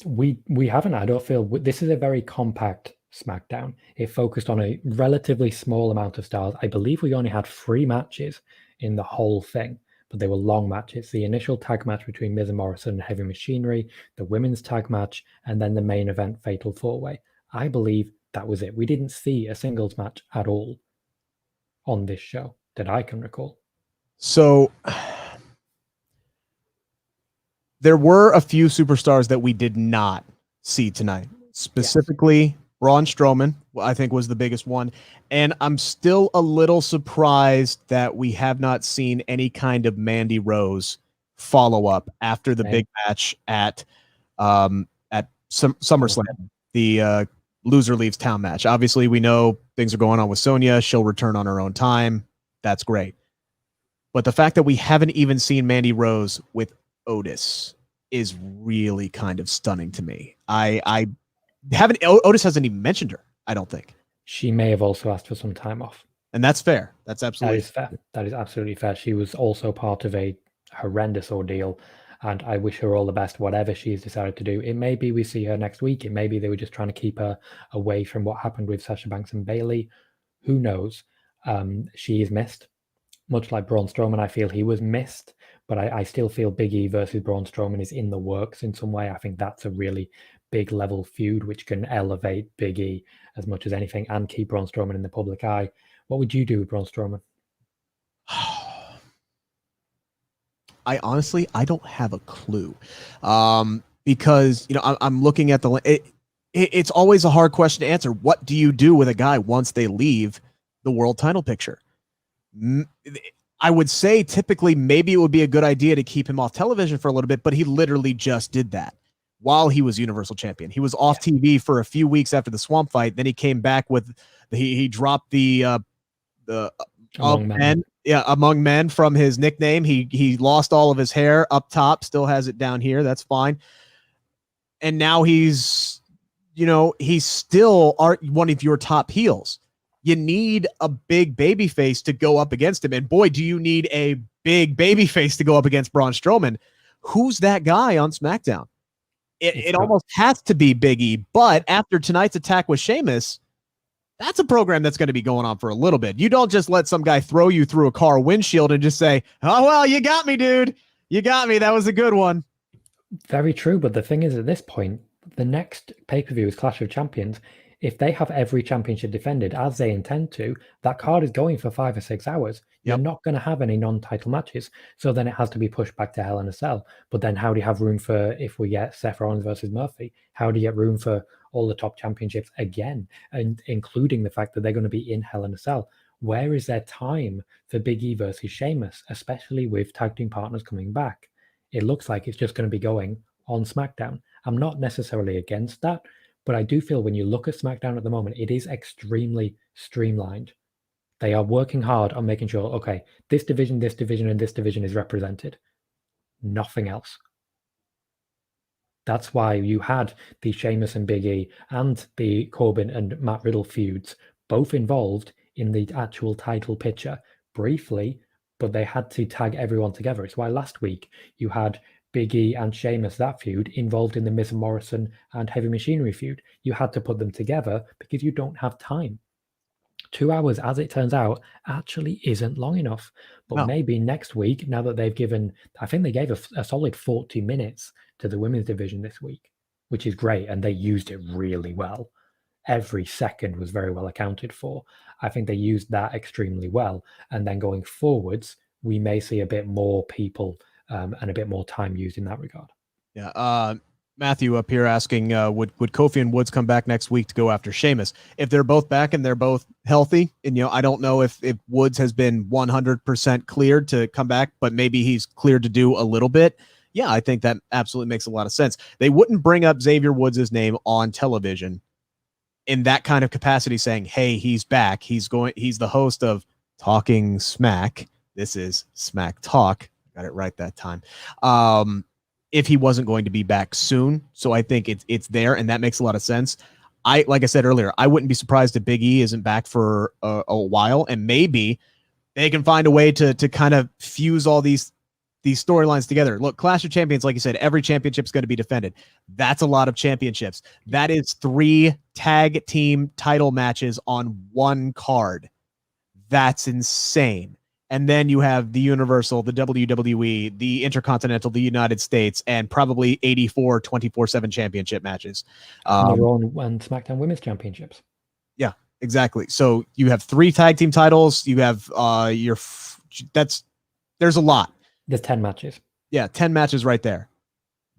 we haven't. I don't feel this is a very compact SmackDown. It focused on a relatively small amount of stars. I believe we only had 3 matches in the whole thing, but they were long matches. The initial tag match between Miz and Morrison and Heavy Machinery, the women's tag match, and then the main event Fatal 4-Way. I believe that was it. We didn't see a singles match at all on this show that I can recall. So there were a few superstars that we did not see tonight. Specifically, Braun Strowman, I think, was the biggest one. And I'm still a little surprised that we have not seen any kind of Mandy Rose follow-up after the big match at SummerSlam, the loser leaves town match. Obviously, we know things are going on with Sonya. She'll return on her own time. That's great. But the fact that we haven't even seen Mandy Rose with Otis is really kind of stunning to me. Otis hasn't even mentioned her, I don't think. She may have also asked for some time off. And that's fair. That's absolutely fair. That is absolutely fair. She was also part of a horrendous ordeal and I wish her all the best, whatever she's decided to do. It may be we see her next week. It may be they were just trying to keep her away from what happened with Sasha Banks and Bayley. Who knows? She is missed. Much like Braun Strowman, I feel he was missed, but I still feel Big E versus Braun Strowman is in the works in some way. I think that's a really big level feud which can elevate Big E as much as anything and keep Braun Strowman in the public eye. What would you do with Braun Strowman? I honestly, I don't have a clue, because I'm looking at it's always a hard question to answer. What do you do with a guy once they leave the world title picture? I would say typically maybe it would be a good idea to keep him off television for a little bit, but he literally just did that while he was Universal Champion. He was off TV for a few weeks after the Swamp fight. Then he came back with he dropped the Among Men. Yeah, Among Men from his nickname. He lost all of his hair up top, still has it down here. That's fine. And now he's still one of your top heels. You need a big baby face to go up against him. And boy, do you need a big baby face to go up against Braun Strowman. Who's that guy on SmackDown? It almost has to be Big E. But after tonight's attack with Sheamus, that's a program that's going to be going on for a little bit. You don't just let some guy throw you through a car windshield and just say, oh, well, you got me, dude. You got me. That was a good one. Very true. But the thing is, at this point, the next pay-per-view is Clash of Champions. If they have every championship defended, as they intend to, that card is going for 5 or 6 hours. You're not going to have any non-title matches. So then it has to be pushed back to Hell in a Cell. But then how do you have room for, if we get Seth Rollins versus Murphy, how do you get room for all the top championships again? And including the fact that they're going to be in Hell in a Cell. Where is there time for Big E versus Sheamus, especially with tag team partners coming back? It looks like it's just going to be going on SmackDown. I'm not necessarily against that. But I do feel when you look at SmackDown at the moment, it is extremely streamlined. They are working hard on making sure, okay, this division, and this division is represented. Nothing else. That's why you had the Sheamus and Big E and the Corbin and Matt Riddle feuds both involved in the actual title picture briefly, but they had to tag everyone together. It's why last week you had Big E and Sheamus, that feud, involved in the Miz and Morrison and Heavy Machinery feud. You had to put them together because you don't have time. 2 hours, as it turns out, actually isn't long enough. But maybe next week, now that they've given, I think they gave a solid 40 minutes to the women's division this week, which is great. And they used it really well. Every second was very well accounted for. I think they used that extremely well. And then going forwards, we may see a bit more people and a bit more time used in that regard. Yeah. Matthew up here asking, would Kofi and Woods come back next week to go after Sheamus? If they're both back and they're both healthy, and I don't know if Woods has been 100% cleared to come back, but maybe he's cleared to do a little bit. Yeah, I think that absolutely makes a lot of sense. They wouldn't bring up Xavier Woods' name on television in that kind of capacity, saying, hey, he's back. He's the host of Talking Smack. This is Smack Talk. Got it right that time. If he wasn't going to be back soon. So I think it's there, and that makes a lot of sense. Like I said earlier, I wouldn't be surprised if Big E isn't back for a while, and maybe they can find a way to kind of fuse all these storylines together. Look, Clash of Champions, like you said, every championship is going to be defended. That's a lot of championships. That is 3 tag team title matches on one card. That's insane. And then you have the Universal, the WWE, the Intercontinental, the United States, and probably 84 24/7 championship matches. And the Raw and SmackDown Women's Championships. Yeah, exactly. So you have 3 tag team titles. You have there's a lot. There's 10 matches. Yeah, 10 matches right there.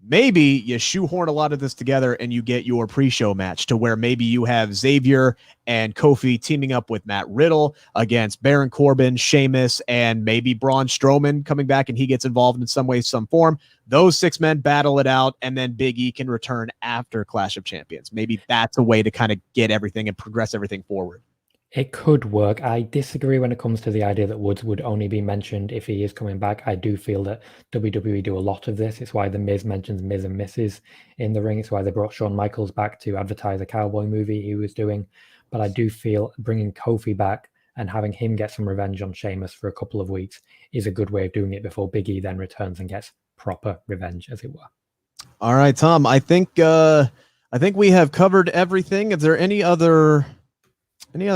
Maybe you shoehorn a lot of this together and you get your pre-show match to where maybe you have Xavier and Kofi teaming up with Matt Riddle against Baron Corbin, Sheamus, and maybe Braun Strowman coming back and he gets involved in some way, some form. Those 6 men battle it out, and then Big E can return after Clash of Champions. Maybe that's a way to kind of get everything and progress everything forward. It could work. I disagree when it comes to the idea that Woods would only be mentioned if he is coming back. I do feel that WWE do a lot of this. It's why The Miz mentions Miz and Mrs. in the ring. It's why they brought Shawn Michaels back to advertise a cowboy movie he was doing. But I do feel bringing Kofi back and having him get some revenge on Sheamus for a couple of weeks is a good way of doing it before Big E then returns and gets proper revenge, as it were. All right, Tom. I think we have covered everything. Is there any other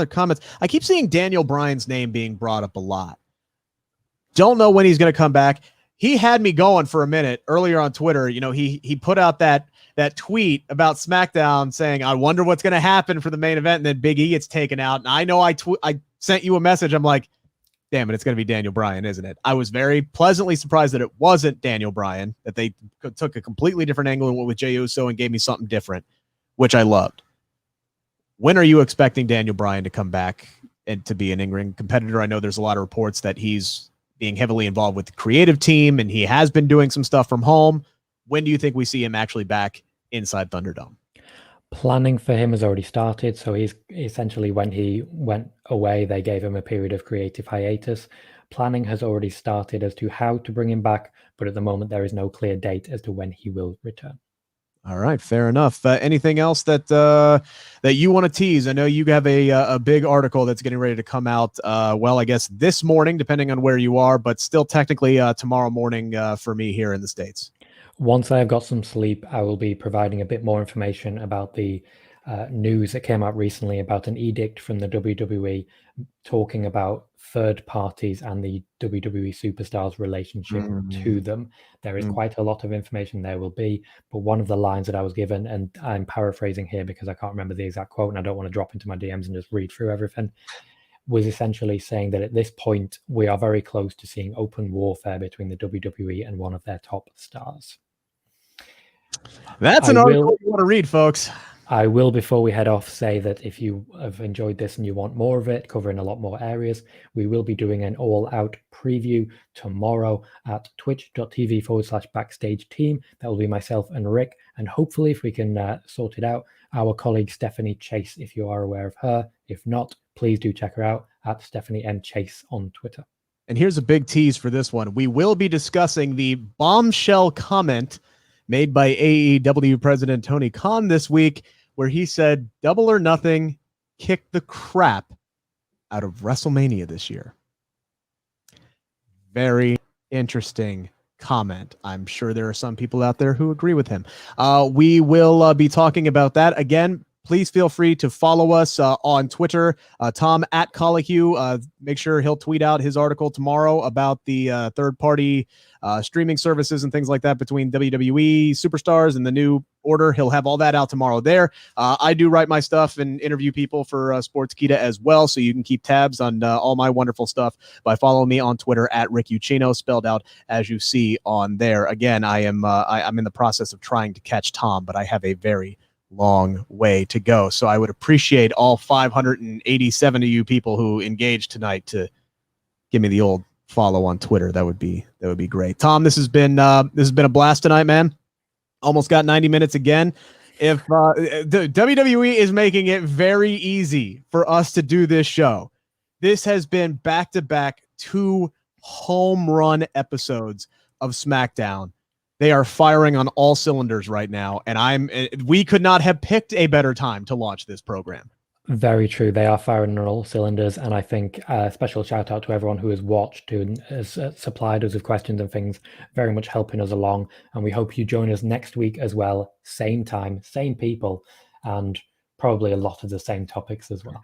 comments? I keep seeing Daniel Bryan's name being brought up a lot. Don't know when he's going to come back. He had me going for a minute earlier on Twitter. You know, he put out that tweet about SmackDown saying, I wonder what's going to happen for the main event. And then Big E gets taken out. And I know I sent you a message. I'm like, damn it, it's going to be Daniel Bryan, isn't it? I was very pleasantly surprised that it wasn't Daniel Bryan, that they took a completely different angle and went with Jey Uso and gave me something different, which I loved. When are you expecting Daniel Bryan to come back and to be an in-ring competitor? I know there's a lot of reports that he's being heavily involved with the creative team and he has been doing some stuff from home. When do you think we see him actually back inside Thunderdome? Planning for him has already started. So he's essentially, when he went away, they gave him a period of creative hiatus. Planning has already started as to how to bring him back, but at the moment there is no clear date as to when he will return. All right, fair enough. Anything else that you want to tease? I know you have a big article that's getting ready to come out. Well, I guess this morning, depending on where you are, but still technically tomorrow morning for me here in the States. Once I have got some sleep, I will be providing a bit more information about the news that came out recently about an edict from the WWE talking about third parties and the WWE superstars' relationship to them. There is quite a lot of information there will be, but one of the lines that I was given, and I'm paraphrasing here because I can't remember the exact quote and I don't want to drop into my DMs and just read through everything, was essentially saying that at this point, we are very close to seeing open warfare between the WWE and one of their top stars. That's an article you want to read, folks. I will, before we head off, say that if you have enjoyed this and you want more of it, covering a lot more areas, we will be doing an all-out preview tomorrow at twitch.tv/backstage team. That will be myself and Rick. And hopefully, if we can sort it out, our colleague Stephanie Chase, if you are aware of her. If not, please do check her out at Stephanie M. Chase on Twitter. And here's a big tease for this one. We will be discussing the bombshell comment made by AEW President Tony Khan this week, where he said, Double or Nothing kicked the crap out of WrestleMania this year. Very interesting comment. I'm sure there are some people out there who agree with him. We will be talking about that. Again, please feel free to follow us on Twitter. Tom at Colohue. Make sure he'll tweet out his article tomorrow about the third-party streaming services and things like that between WWE superstars and the new order. He'll have all that out tomorrow there. I do write my stuff and interview people for Sportskeeda as well, so you can keep tabs on all my wonderful stuff by following me on Twitter at Rick Ucchino, spelled out as you see on there. Again, I'm in the process of trying to catch Tom, but I have a very long way to go. So I would appreciate all 587 of you people who engaged tonight to give me the old follow on Twitter. That would be great. Tom, this has been a blast tonight, man. Almost got 90 minutes again. If the WWE is making it very easy for us to do this show, this has been back-to-back 2 home run episodes of SmackDown. They are firing on all cylinders right now, and we could not have picked a better time to launch this program. Very true. They are firing on all cylinders, and I think a special shout out to everyone who has watched and has supplied us with questions and things, very much helping us along. And we hope you join us next week as well. Same time, same people, and probably a lot of the same topics as well.